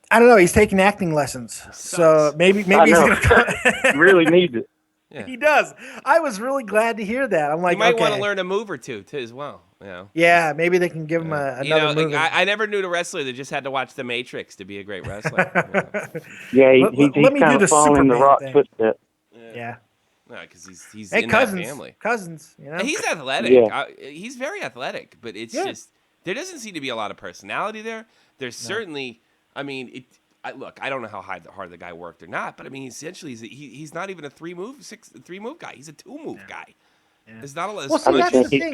I don't know. He's taking acting lessons. So maybe he's going to really needs it. Yeah. He does. I was really glad to hear that. I'm like, you might want to learn a move or two too, as well. Yeah, maybe they can give him another move. I never knew the wrestler that just had to watch The Matrix to be a great wrestler. Yeah, he's kind of following the Rock's footsteps. Yeah. No, because he's Hey, in cousins, that family. Cousins, you know. And he's athletic. Yeah. He's very athletic, but it's just there doesn't seem to be a lot of personality there. There's certainly, I mean, look, I don't know how hard the guy worked or not, but I mean, essentially, he's not even a three move guy. He's a 2-move guy. Yeah. There's not a lot. Well, see, that's the thing.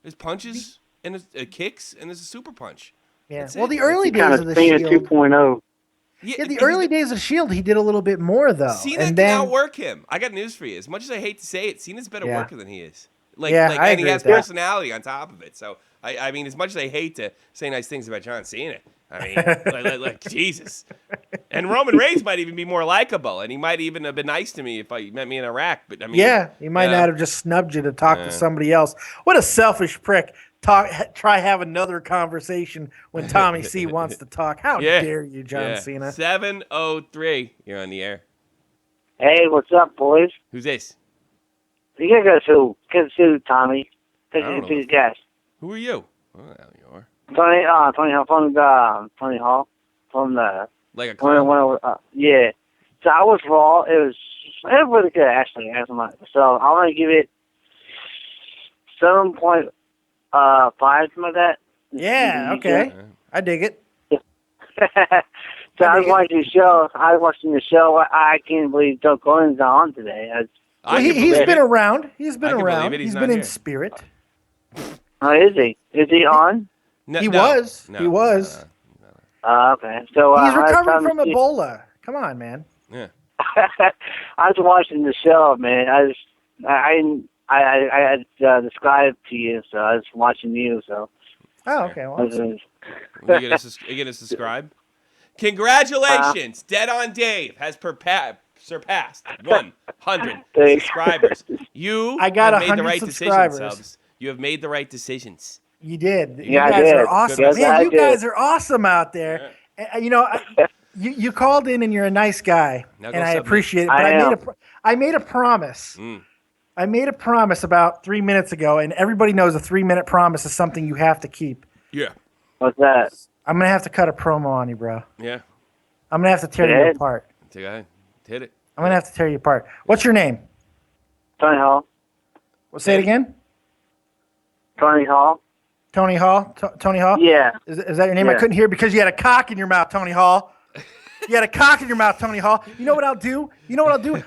There's punches and there's kicks and there's a super punch. Yeah. That's well, it. the early days Kind of of the Cena Shield. 2.0. Yeah, the early days of Shield, he did a little bit more though. Cena and can then outwork him. I got news for you. As much as I hate to say it, Cena's a better worker than he is. I and he agree has with that. personality on top of it. So I mean, as much as I hate to say nice things about John Cena, I mean, like Jesus. And Roman Reigns might even be more likable, and he might even have been nice to me if he met me in Iraq. But I mean, he might not have just snubbed you to talk to somebody else. What a selfish prick! Try have another conversation when Tommy C wants to talk. How dare you, John Cena? 7:03. You're on the air. Hey, what's up, boys? Who's this? You gotta go sue Tommy. Because he's a guest. Who are you? Oh, you are. Tony Hall Tony Hall from the like a clown. Yeah. So I was Raw. It was really good actually. So I want to give it 7.5 something like that. Yeah. Okay. I dig it. So I was watching the show. I can't believe Joe Cronin's on today. He's been around. He's been around. He's been in spirit. Oh, is he? Is he on? No, he was. He was. Okay. So he's recovering from Ebola. Come on, man. Yeah. I was watching the show, man. I had the Skype to you, so I was watching you. So. Oh, okay. Well, you gonna subscribe? Congratulations, Dead on Dave has surpassed 100 subscribers. I got have made the 100 right subscribers. decisions, Subs. You have made the right decisions. You did. Yeah, you guys are awesome. Yes, man, you did. guys are awesome out there. Yeah. You know, you called in and you're a nice guy, and I appreciate it. But I made a promise. I made a promise about 3 minutes ago, and everybody knows a 3-minute promise is something you have to keep. Yeah. What's that? I'm gonna have to cut a promo on you, bro. Yeah. I'm gonna have to tear you apart. Go ahead. Hit it. I'm gonna have to tear you apart. What's your name? Tony Hall. Well, say it again. Tony Hall. Tony Hall. Tony Hall. Yeah. Is that your name? I couldn't hear because you had a cock in your mouth, Tony Hall. You had a cock in your mouth, Tony Hall. You know what I'll do?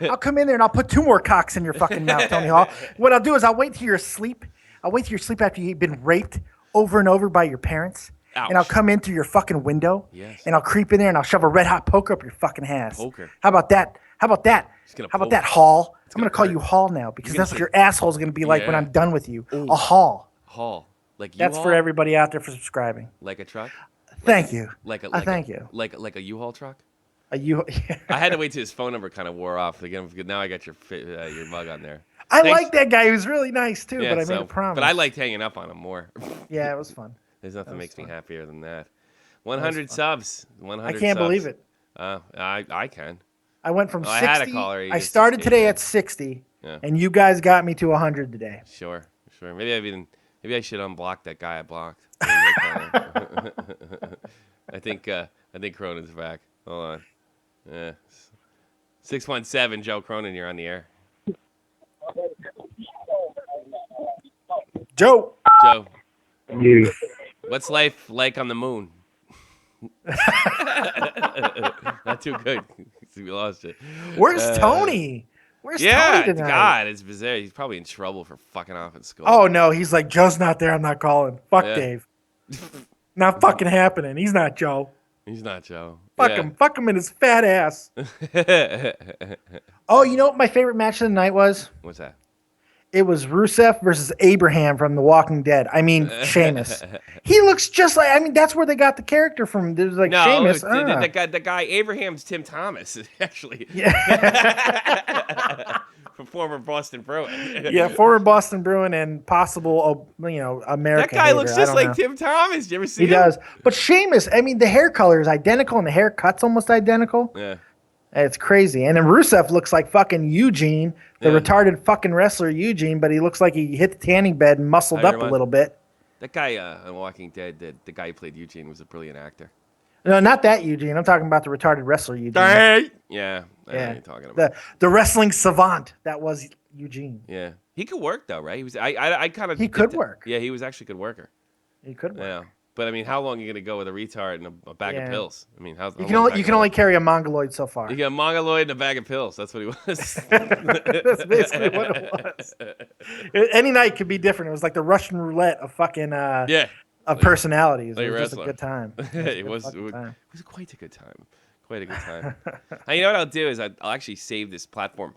I'll come in there and I'll put 2 more cocks in your fucking mouth, Tony Hall. What I'll do is I'll wait till you're asleep. I'll wait till you're asleep after you've been raped over and over by your parents. Ouch. And I'll come in through your fucking window. Yes. And I'll creep in there and I'll shove a red hot poker up your fucking ass. Poker. How about that? How about that, Hall? I'm gonna call you Hall now because that's what your asshole's gonna be like when I'm done with you. A Hall. Hall. Like you. That's for everybody out there for subscribing. Like a truck. Thank you. Thank you. Like a U-Haul truck. A U. I had to wait till his phone number kind of wore off. Again, now I got your mug on there. I like that guy. He was really nice too. Yeah, but I made a promise. But I liked hanging up on him more. Yeah, it was fun. There's nothing makes me happier than that. 100 subs. 100. I can't believe it. I can. I went from 60. I had a caller. I started today at 60, and you guys got me to 100 today. Sure. Maybe I should unblock that guy I blocked. I think Cronin's back. Hold on. Yeah. 617 Joe Cronin, you're on the air. Joe. You. What's life like on the moon? Not too good. We lost it. Where's Tony? Where's Tony tonight? God, it's bizarre. He's probably in trouble for fucking off at school. Oh no, he's like, Joe's not there. I'm not calling. Fuck Dave. Not fucking happening. He's not Joe. He's not Joe. Fuck him. Fuck him in his fat ass. Oh, you know what my favorite match of the night was? What's that? It was Rusev versus Abraham from The Walking Dead. I mean, Sheamus. He looks just like. I mean, that's where they got the character from. There's like Sheamus. The guy Abraham's Tim Thomas, actually. Yeah. From former Boston Bruin. Yeah, former Boston Bruin and possible, American. That guy looks just like Tim Thomas. Did you ever see him? He does. But Sheamus, I mean, the hair color is identical and the haircut's almost identical. Yeah. It's crazy. And then Rusev looks like fucking Eugene, the retarded fucking wrestler Eugene, but he looks like he hit the tanning bed and muscled up a little bit. That guy on Walking Dead, the guy who played Eugene, was a brilliant actor. No, not that Eugene. I'm talking about the retarded wrestler Eugene. Yeah, I know what you're talking about. The wrestling savant that was Eugene. Yeah, he could work though, right? He was. I kind of. He could work. Yeah, he was actually a good worker. He could work. Yeah, but I mean, how long are you gonna go with a retard and a bag of pills? I mean, how you can only carry a mongoloid so far. You get a mongoloid and a bag of pills. That's what he was. That's basically what it was. Any night could be different. It was like the Russian roulette of fucking of personalities. It was just a good time. It was quite a good time. Quite a good time. Now, you know what I'll do is I'll actually save this platform.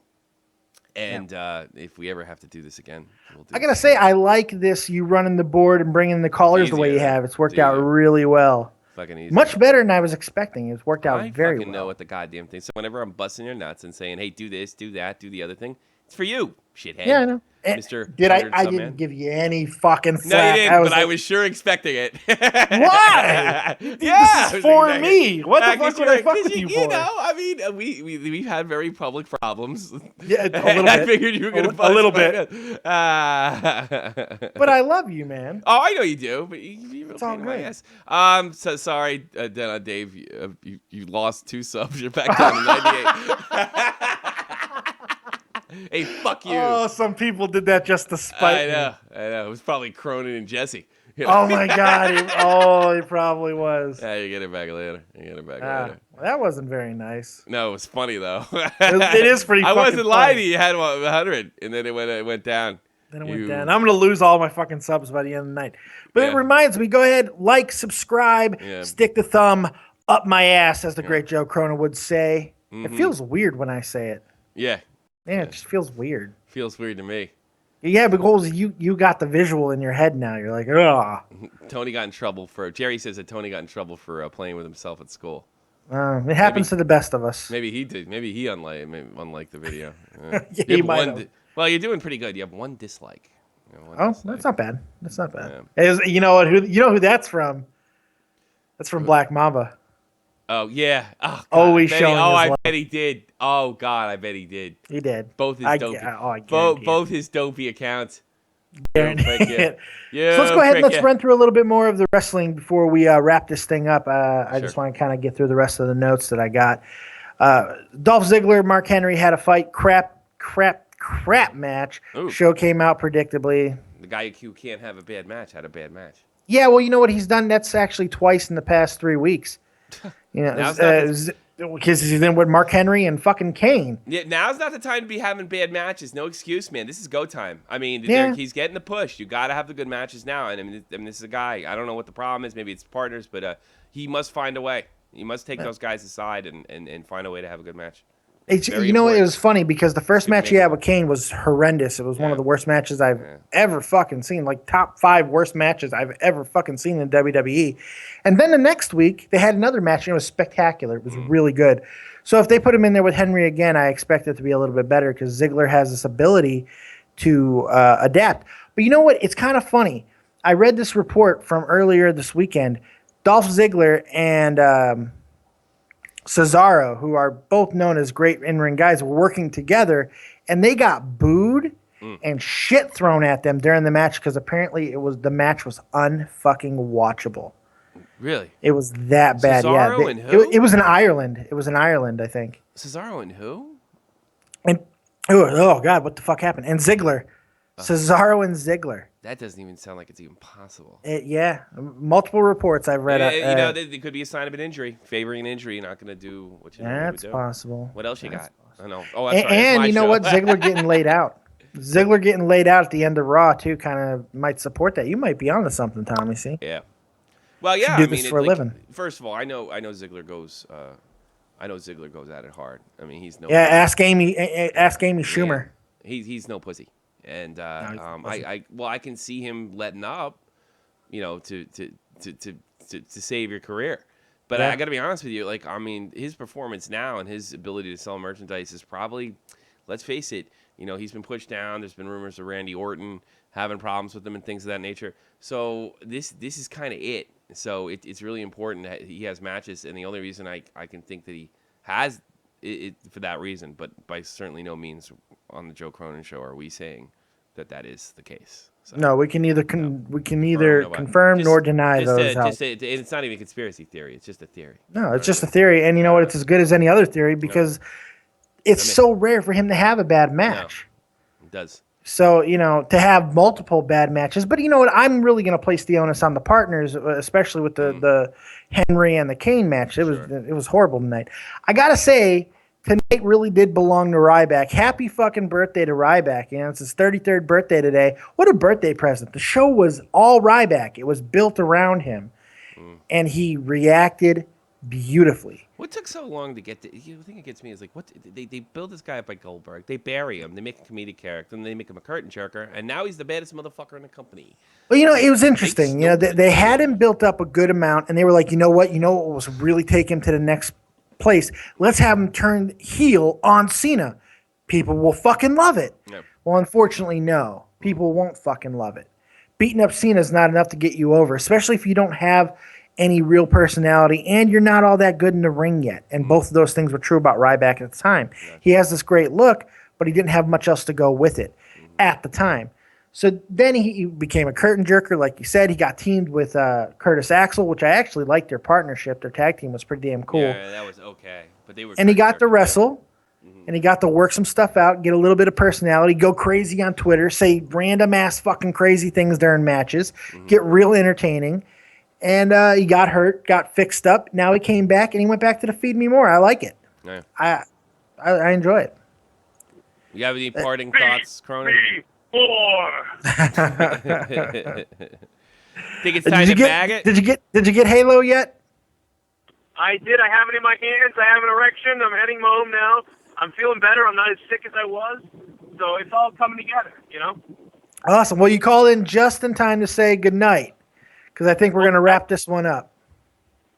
And if we ever have to do this again, we'll do I gotta say, I like this. You running the board and bringing the callers the way you have. It's worked out really well. Fucking easy. Much better than I was expecting. It's worked out very well. I know what the goddamn thing. So whenever I'm busting your nuts and saying, "Hey, do this, do that, do the other thing," it's for you, shithead. Yeah, I know. Mr. I didn't give you any fucking slack. No, you didn't, but I was sure expecting it. Why? This is for me. What the fuck would I fuck with you for? You know, I mean, we've had very public problems. Yeah, a little bit. I figured you were going to fuck a little bit. But I love you, man. Oh, I know you do, but you're it's all in good. my ass. So sorry, Dave, you lost 2 subs. You're back down to 98. Hey, fuck you. Oh, some people did that just to spite me. I know. It was probably Cronin and Jesse. Oh, my God. He probably was. Yeah, you get it back later. Well, that wasn't very nice. No, it was funny, though. It is pretty funny. I wasn't lying to you. You had 100, and then it went down. Then it went down. I'm going to lose all my fucking subs by the end of the night. But it reminds me, go ahead, like, subscribe, stick the thumb up my ass, as the great Joe Cronin would say. It feels weird when I say it. Yeah. Yeah, it just feels weird. Feels weird to me. Yeah, because you got the visual in your head now. You're like, ugh. Tony got in trouble Jerry says that Tony got in trouble for playing with himself at school. It happens to the best of us. Maybe he did. Maybe he unliked the video. Yeah, he might have. Well, you're doing pretty good. You have 1 dislike. That's not bad. That's not bad. Yeah. You know what? You know who that's from? That's from Black Mamba. Oh yeah. Oh, God, always showing. I bet he did. Oh God, I bet he did. He did. Both his dopey. Both his dopey accounts. So let's go ahead and let's run through a little bit more of the wrestling before we wrap this thing up. I just want to kind of get through the rest of the notes that I got. Dolph Ziggler, Mark Henry had a fight. Crap match. Ooh. Show came out predictably. The guy who can't have a bad match had a bad match. Yeah, well, you know what he's done? That's actually twice in the past 3 weeks. You know, because he's in with Mark Henry and fucking Kane. Yeah, now's not the time to be having bad matches. No excuse, man. This is go time. I mean, he's getting the push. You got to have the good matches now. And I mean, this is a guy. I don't know what the problem is. Maybe it's partners, but he must find a way. He must take those guys aside and find a way to have a good match. You know, it was funny because the first match he had with Kane was horrendous. It was one of the worst matches I've ever fucking seen. Like top 5 worst matches I've ever fucking seen in WWE. And then the next week they had another match and it was spectacular. It was really good. So if they put him in there with Henry again, I expect it to be a little bit better because Ziggler has this ability to adapt. But you know what? It's kind of funny. I read this report from earlier this weekend. Dolph Ziggler and Cesaro, who are both known as great in-ring guys, were working together, and they got booed and shit thrown at them during the match because apparently the match was unfucking watchable. Really? It was that bad. Cesaro and who? It was in Ireland. It was in Ireland, I think. Cesaro and who? And oh God, what the fuck happened? And Ziggler, Cesaro and Ziggler. That doesn't even sound like it's even possible. Multiple reports I've read. There could be a sign of an injury, favoring an injury. You're not going to do what you normally would do. That's possible. What else you got? Possible. I know. Oh, that's right. And you know what? Ziggler getting laid out. Ziggler getting laid out at the end of Raw too kind of might support that. You might be onto something, Tommy. See? Yeah. Well, yeah. Do this for a living. First of all, I know Ziggler goes. I know Ziggler goes at it hard. I mean, he's no. Yeah. Ask Amy Schumer. Yeah. He's no pussy. And I can see him letting up, you know, to save your career. But I got to be honest with you, like, I mean, his performance now and his ability to sell merchandise is probably, let's face it, you know, he's been pushed down. There's been rumors of Randy Orton having problems with him and things of that nature. So this is kind of it. So it's really important that he has matches, and the only reason I can think that he has it for that reason, but by certainly no means on the Joe Cronin Show are we saying that is the case. So, no, we can neither confirm nor deny those. It's not even a conspiracy theory. It's just a theory. No, it's just a theory, and you know what? It's as good as any other theory because it's so rare for him to have a bad match. No. does. So, to have multiple bad matches. But you know what? I'm really going to place the onus on the partners, especially with the Henry and the Kane match. It was horrible tonight. I got to say, tonight really did belong to Ryback. Happy fucking birthday to Ryback. It's his 33rd birthday today. What a birthday present. The show was all Ryback. It was built around him. And he reacted beautifully. What took so long to get to? The thing that gets me is like, what they build this guy up like Goldberg, they bury him, they make a comedic character, and they make him a curtain jerker, and now he's the baddest motherfucker in the company. Well, it was interesting. They had him built up a good amount, and they were like, you know what was really take him to the next place? Let's have him turn heel on Cena. People will fucking love it. Yeah. Well, unfortunately, no. People won't fucking love it. Beating up Cena is not enough to get you over, especially if you don't have any real personality, and you're not all that good in the ring yet. And both of those things were true about Ryback at the time. Yeah. He has this great look, but he didn't have much else to go with it at the time. So then he became a curtain jerker, like you said. He got teamed with Curtis Axel, which I actually liked their partnership. Their tag team was pretty damn cool. Yeah, that was okay. But they were. And he got to wrestle, and he got to work some stuff out, get a little bit of personality, go crazy on Twitter, say random ass fucking crazy things during matches, get real entertaining. And he got hurt, got fixed up. Now he came back, and he went back to the Feed Me More. I like it. Yeah. I enjoy it. You have any parting thoughts, Cronin? Think it's time to bag it? Did you get Halo yet? I did. I have it in my hands. I have an erection. I'm heading home now. I'm feeling better. I'm not as sick as I was. So it's all coming together, Awesome. Well, you called in just in time to say goodnight. Because I think we're going to wrap this one up.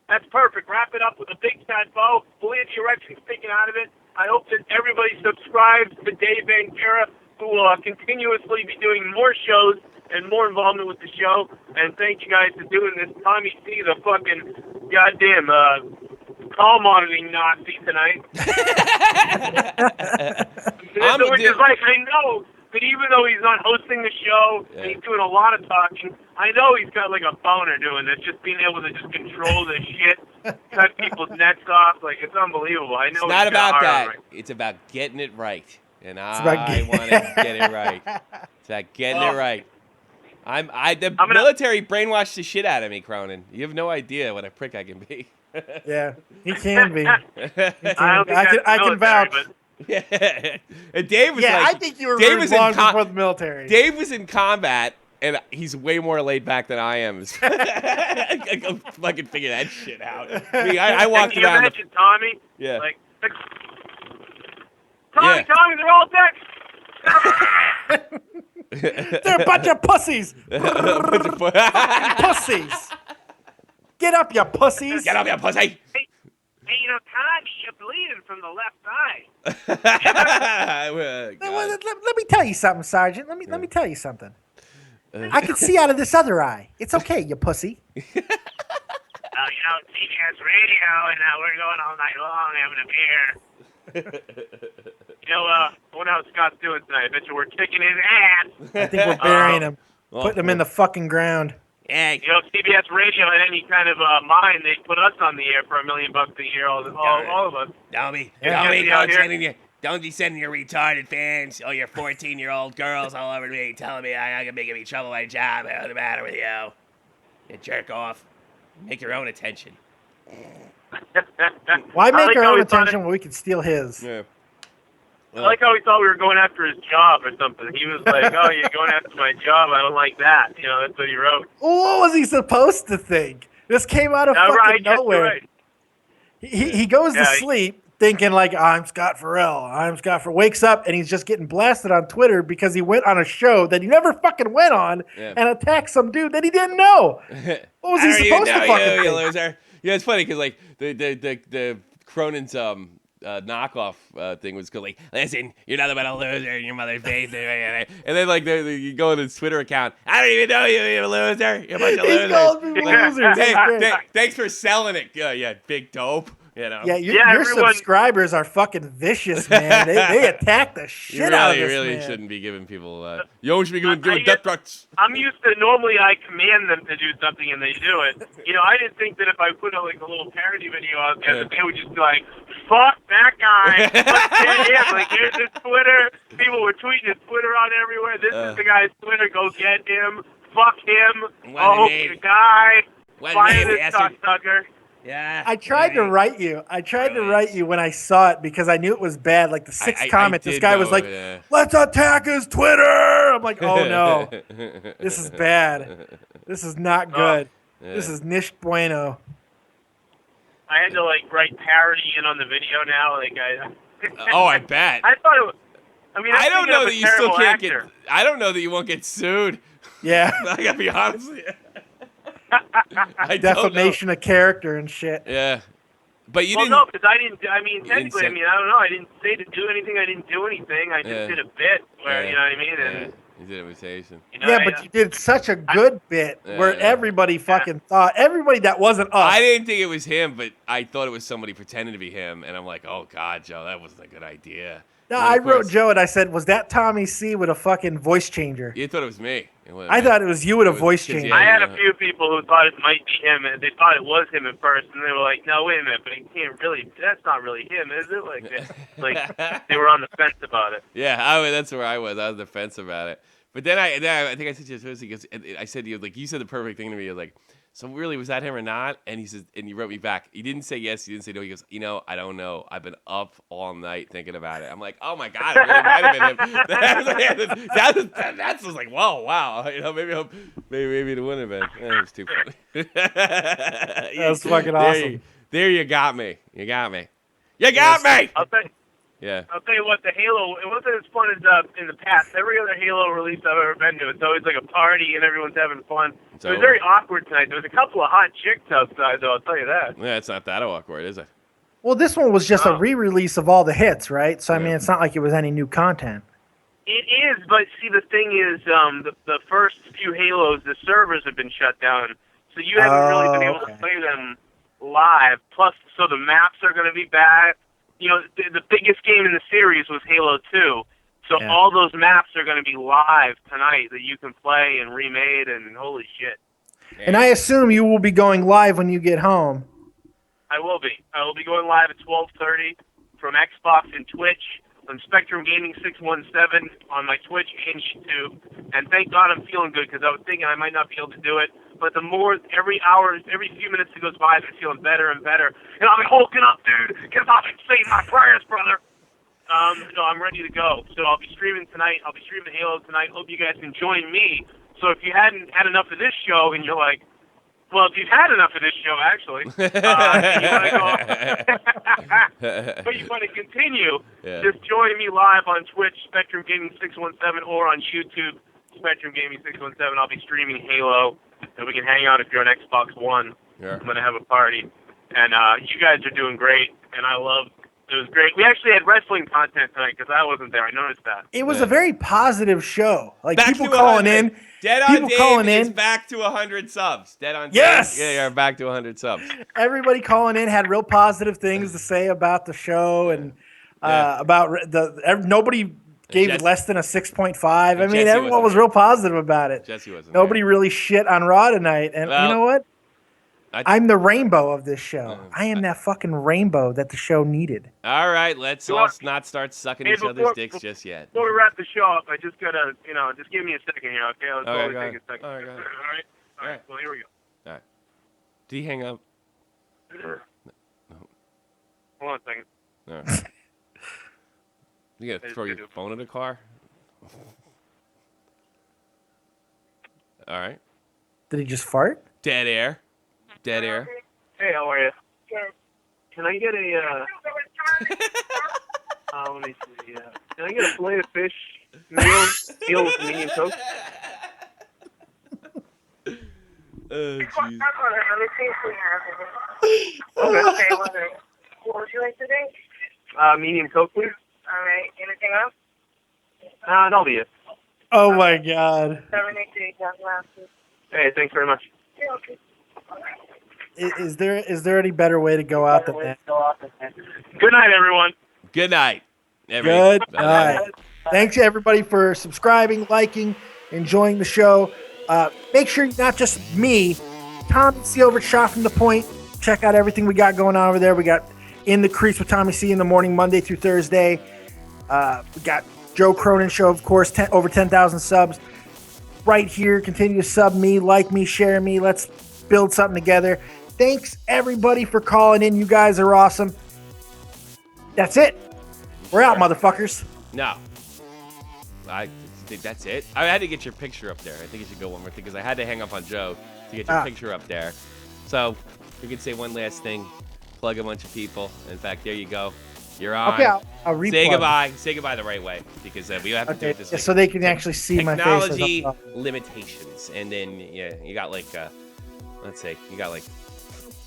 That's perfect. Wrap it up with a big fat bow. Believe the erection's sticking out of it. I hope that everybody subscribes to Dave Vancura, who will continuously be doing more shows and more involvement with the show. And thank you guys for doing this. Tommy C, the fucking goddamn call monitoring Nazi tonight. Which is like, I know that even though he's not hosting the show and he's doing a lot of talking, I know he's got like a boner doing this, just being able to just control this shit, cut people's necks off. Like, it's unbelievable. I know it's not about that. It's about getting it right. And I want to get it right. It's about getting it right. The military brainwashed the shit out of me, Cronin. You have no idea what a prick I can be. Yeah, he can be. I can vouch. Yeah, and Dave was I think you were really long before the military. Dave was in combat, and he's way more laid back than I am. I can fucking figure that shit out. I walked around. Can you imagine Tommy? Yeah. Tommy, they're all dead. They're a bunch of pussies. Pussies. Get up, you pussies. Get up, you pussy. Hey, Tommy, you're bleeding from the left eye. Let me tell you something, Sergeant. Let me tell you something. I can see out of this other eye. It's okay, you pussy. CBS Radio, and we're going all night long having a beer. I wonder how Scott's doing tonight. I bet you we're kicking his ass. I think we're burying him. Putting him in the fucking ground. Yeah, CBS Radio had any kind of mine, they'd put us on the air for $1 million a year, all of us. Don't be sending your retarded fans, your 14-year-old girls all over me, telling me I can make me trouble my job. What's the matter with you? You jerk off. Make your own attention. Why make our own attention when we could steal his? Yeah. I like how he thought we were going after his job or something. He was like, "Oh, you're going after my job. I don't like that." That's what he wrote. What was he supposed to think? This came out of fucking nowhere. Right. He goes to sleep thinking like, I'm Scott Farrell. Wakes up and he's just getting blasted on Twitter because he went on a show that he never fucking went on and attacked some dude that he didn't know. What was he supposed to fucking think? You loser. Yeah, it's funny because like the Cronin's knockoff thing was like, listen, you're nothing but a loser in your mother's face. And then like you go on his Twitter account, I don't even know you, you're a loser. You're a bunch of losers. He called me losers. Hey, thanks for selling it. Yeah, big dope. You know? Yeah, your subscribers are fucking vicious, man. They attack the shit out of this You really man. shouldn't be giving people. You always should be giving death threats. I'm used to normally I command them to do something and they do it. You know, I didn't think that if I put a little parody video out there, that they would just be like, "Fuck that guy, let's get him." Like, here's his Twitter. People were tweeting his Twitter out everywhere. This is the guy's Twitter. Go get him. Fuck him. The guy. Fire this cocksucker. Yeah. I tried to write you. When I saw it because I knew it was bad. Like the sixth comment, this guy was like, "Let's attack his Twitter." I'm like, "Oh no, this is bad. This is not good. This is nicht bueno." I had to write parody in on the video now. I bet. I thought it was. I mean, I don't know that you still can't actor. I don't know that you won't get sued. Yeah. I gotta be honest with you. Defamation of character and shit. Yeah. But you didn't. Well, no, because I didn't. I mean, technically, I don't know. I didn't say to do anything. I didn't do anything. I just did a bit where, you know what I mean? And, you did imitation. You know, yeah, but you did such a good bit where everybody fucking thought, everybody that wasn't us. I didn't think it was him, but I thought it was somebody pretending to be him. And I'm like, oh, God, Joe, that wasn't a good idea. No, I wrote Joe and I said, was that Tommy C with a fucking voice changer? You thought it was me. I thought it was you with a voice changer. I had a few people who thought it might be him, and they thought it was him at first, and they were like, "No, wait a minute, but he can't really. That's not really him, is it?" Like they were on the fence about it. Yeah, that's where I was. I was on the fence about it. But then I think I said to you, because I said to you, like, you said the perfect thing to me. You're like, so really, was that him or not? And he says, and he wrote me back. He didn't say yes. He didn't say no. He goes, I don't know. I've been up all night thinking about it. I'm like, oh my God, it really might have been him. That's just like, whoa, wow. You know, maybe it wouldn't have been. It was too funny. That's fucking awesome. There you got me. You got me. You got me. I'll tell you what, the Halo, it wasn't as fun as in the past. Every other Halo release I've ever been to, it's always like a party and everyone's having fun. It was very awkward tonight. There was a couple of hot chicks outside, though, I'll tell you that. Yeah, it's not that awkward, is it? Well, this one was just a re-release of all the hits, right? So, I mean, it's not like it was any new content. It is, but see, the thing is, the first few Halos, the servers have been shut down, so you haven't really been able to play them live. Plus, so the maps are going to be bad. You know, the biggest game in the series was Halo 2, so all those maps are going to be live tonight that you can play and remade, and holy shit. And I assume you will be going live when you get home. I will be. I will be going live at 12:30 from Xbox and Twitch, on Spectrum Gaming 617 on my Twitch and YouTube. And thank God I'm feeling good, because I was thinking I might not be able to do it. But the more, every hour, every few minutes that goes by, I'm feeling better and better. And I'll be hulking up, dude, because I've been saying my prayers, brother. No, I'm ready to go. So I'll be streaming tonight. I'll be streaming Halo tonight. Hope you guys can join me. So if you hadn't had enough of this show and you're like, well, if you've had enough of this show, actually, you want to go, but you want to continue, just join me live on Twitch, Spectrum Gaming 617, or on YouTube, Spectrum Gaming 617. I'll be streaming Halo, and we can hang out if you're on Xbox One. I'm going to have a party. And you guys are doing great, and it was great. We actually had wrestling content tonight because I wasn't there. I noticed that. It was a very positive show. Like, back people calling in. Dead on Dave is back to 100 subs. Dead on Dave. Yes! Yeah, back to 100 subs. Everybody calling in had real positive things to say about the show and about nobody gave it less than a 6.5. I mean, everyone was real positive about it. Jesse wasn't Nobody really shit on Raw tonight. And you know what? I'm the rainbow of this show. I am that fucking rainbow that the show needed. All right, let's all not start sucking each other's dicks just yet. Before we wrap the show up, I just gotta, just give me a second here, okay? Let's only take a second. All right. All right. Well, here we go. All right. Did he hang up? Sure. No. Hold on a second. All right. You gotta throw your phone in the car? All right. Did he just fart? Dead air. Dead air. Hey, how are you? Good. Can I get a, let me see, can I get a fillet of fish meal with medium Coke? Oh, jeez. Let me see if we have it. Okay, what would you like today? Medium Coke, please. All right, anything else? That'll be it. Oh, my God. 783 John Glasses. Hey, thanks very much. Yeah, okay. Is there any better way to go out than that? Good night, everyone. Good night. Good night. Thanks everybody for subscribing, liking, enjoying the show. Make sure not just me, Tommy C over at Shot from the Point. Check out everything we got going on over there. We got In the Crease with Tommy C in the morning, Monday through Thursday. We got Joe Cronin Show, of course, over 10,000 subs. Right here, continue to sub me, like me, share me. Let's build something together. Thanks everybody for calling in. You guys are awesome. That's it. We're out, motherfuckers. No. I think that's it. I had to get your picture up there. I think you should go one more thing because I had to hang up on Joe to get your picture up there. So we could say one last thing, plug a bunch of people. In fact, there you go. You're on. Okay, I'll re-plug. Say goodbye. Say goodbye the right way because we have to do it this way. So they can actually see my face. Technology limitations. And then, you got like, let's say, you got like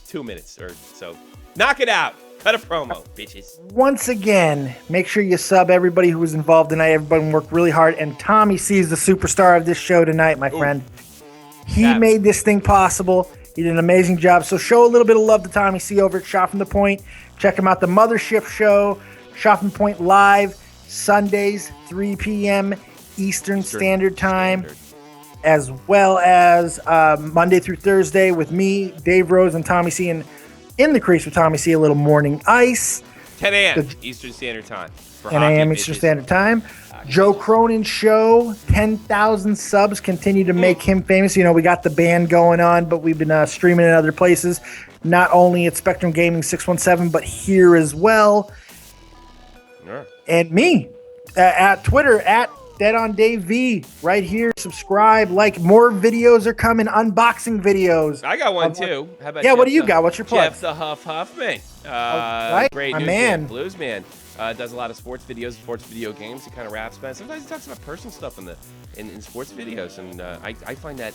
2 minutes or so. Knock it out. Cut a promo, bitches. Once again, make sure you sub everybody who was involved tonight. Everybody worked really hard. And Tommy C is the superstar of this show tonight, my friend. He made this thing possible. He did an amazing job. So show a little bit of love to Tommy C over at Shot from the Point. Check him out, the Mothership Show, Shot from the Point Live, Sundays, 3 p.m. Eastern Standard Time, as well as Monday through Thursday with me, Dave Rose, and Tommy C. And In the Crease with Tommy C, a little morning ice. 10 a.m. Eastern Standard Time. 10 a.m. Eastern Standard Time. Joe Cronin Show, 10,000 subs. Continue to make him famous. We got the band going on, but we've been streaming in other places. Not only at Spectrum Gaming 617, but here as well. Yeah. And me at Twitter, at DeadOnDaveV. Right here. Subscribe. Like, more videos are coming. Unboxing videos. I got one too. How about Jeff, what do you got? What's your plug? Jeff the Huffman. Right, great my news man. Blues man. Does a lot of sports videos, sports video games. He kind of raps about it. Sometimes he talks about personal stuff in sports videos, and I find that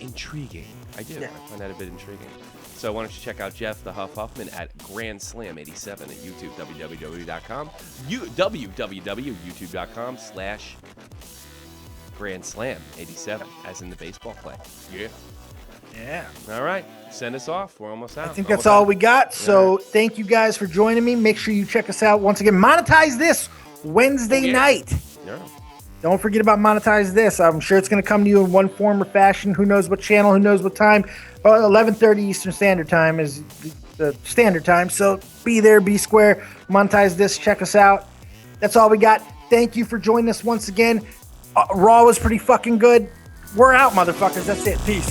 intriguing. I do. Yeah. I find that a bit intriguing. So why don't you check out Jeff the Huffman at Grand Slam 87 at YouTube, www.com, www.youtube.com/Grand Slam 87, as in the baseball play. Yeah. Yeah. All right. Send us off. We're almost out. I think that's all we got. So thank you guys for joining me. Make sure you check us out once again. Monetize This Wednesday night. Yeah. Don't forget about Monetize This. I'm sure it's going to come to you in one form or fashion. Who knows what channel? Who knows what time? 11:30 Eastern Standard Time is the standard time. So be there, be square. Monetize This. Check us out. That's all we got. Thank you for joining us once again. Raw was pretty fucking good. We're out, motherfuckers. That's it. Peace.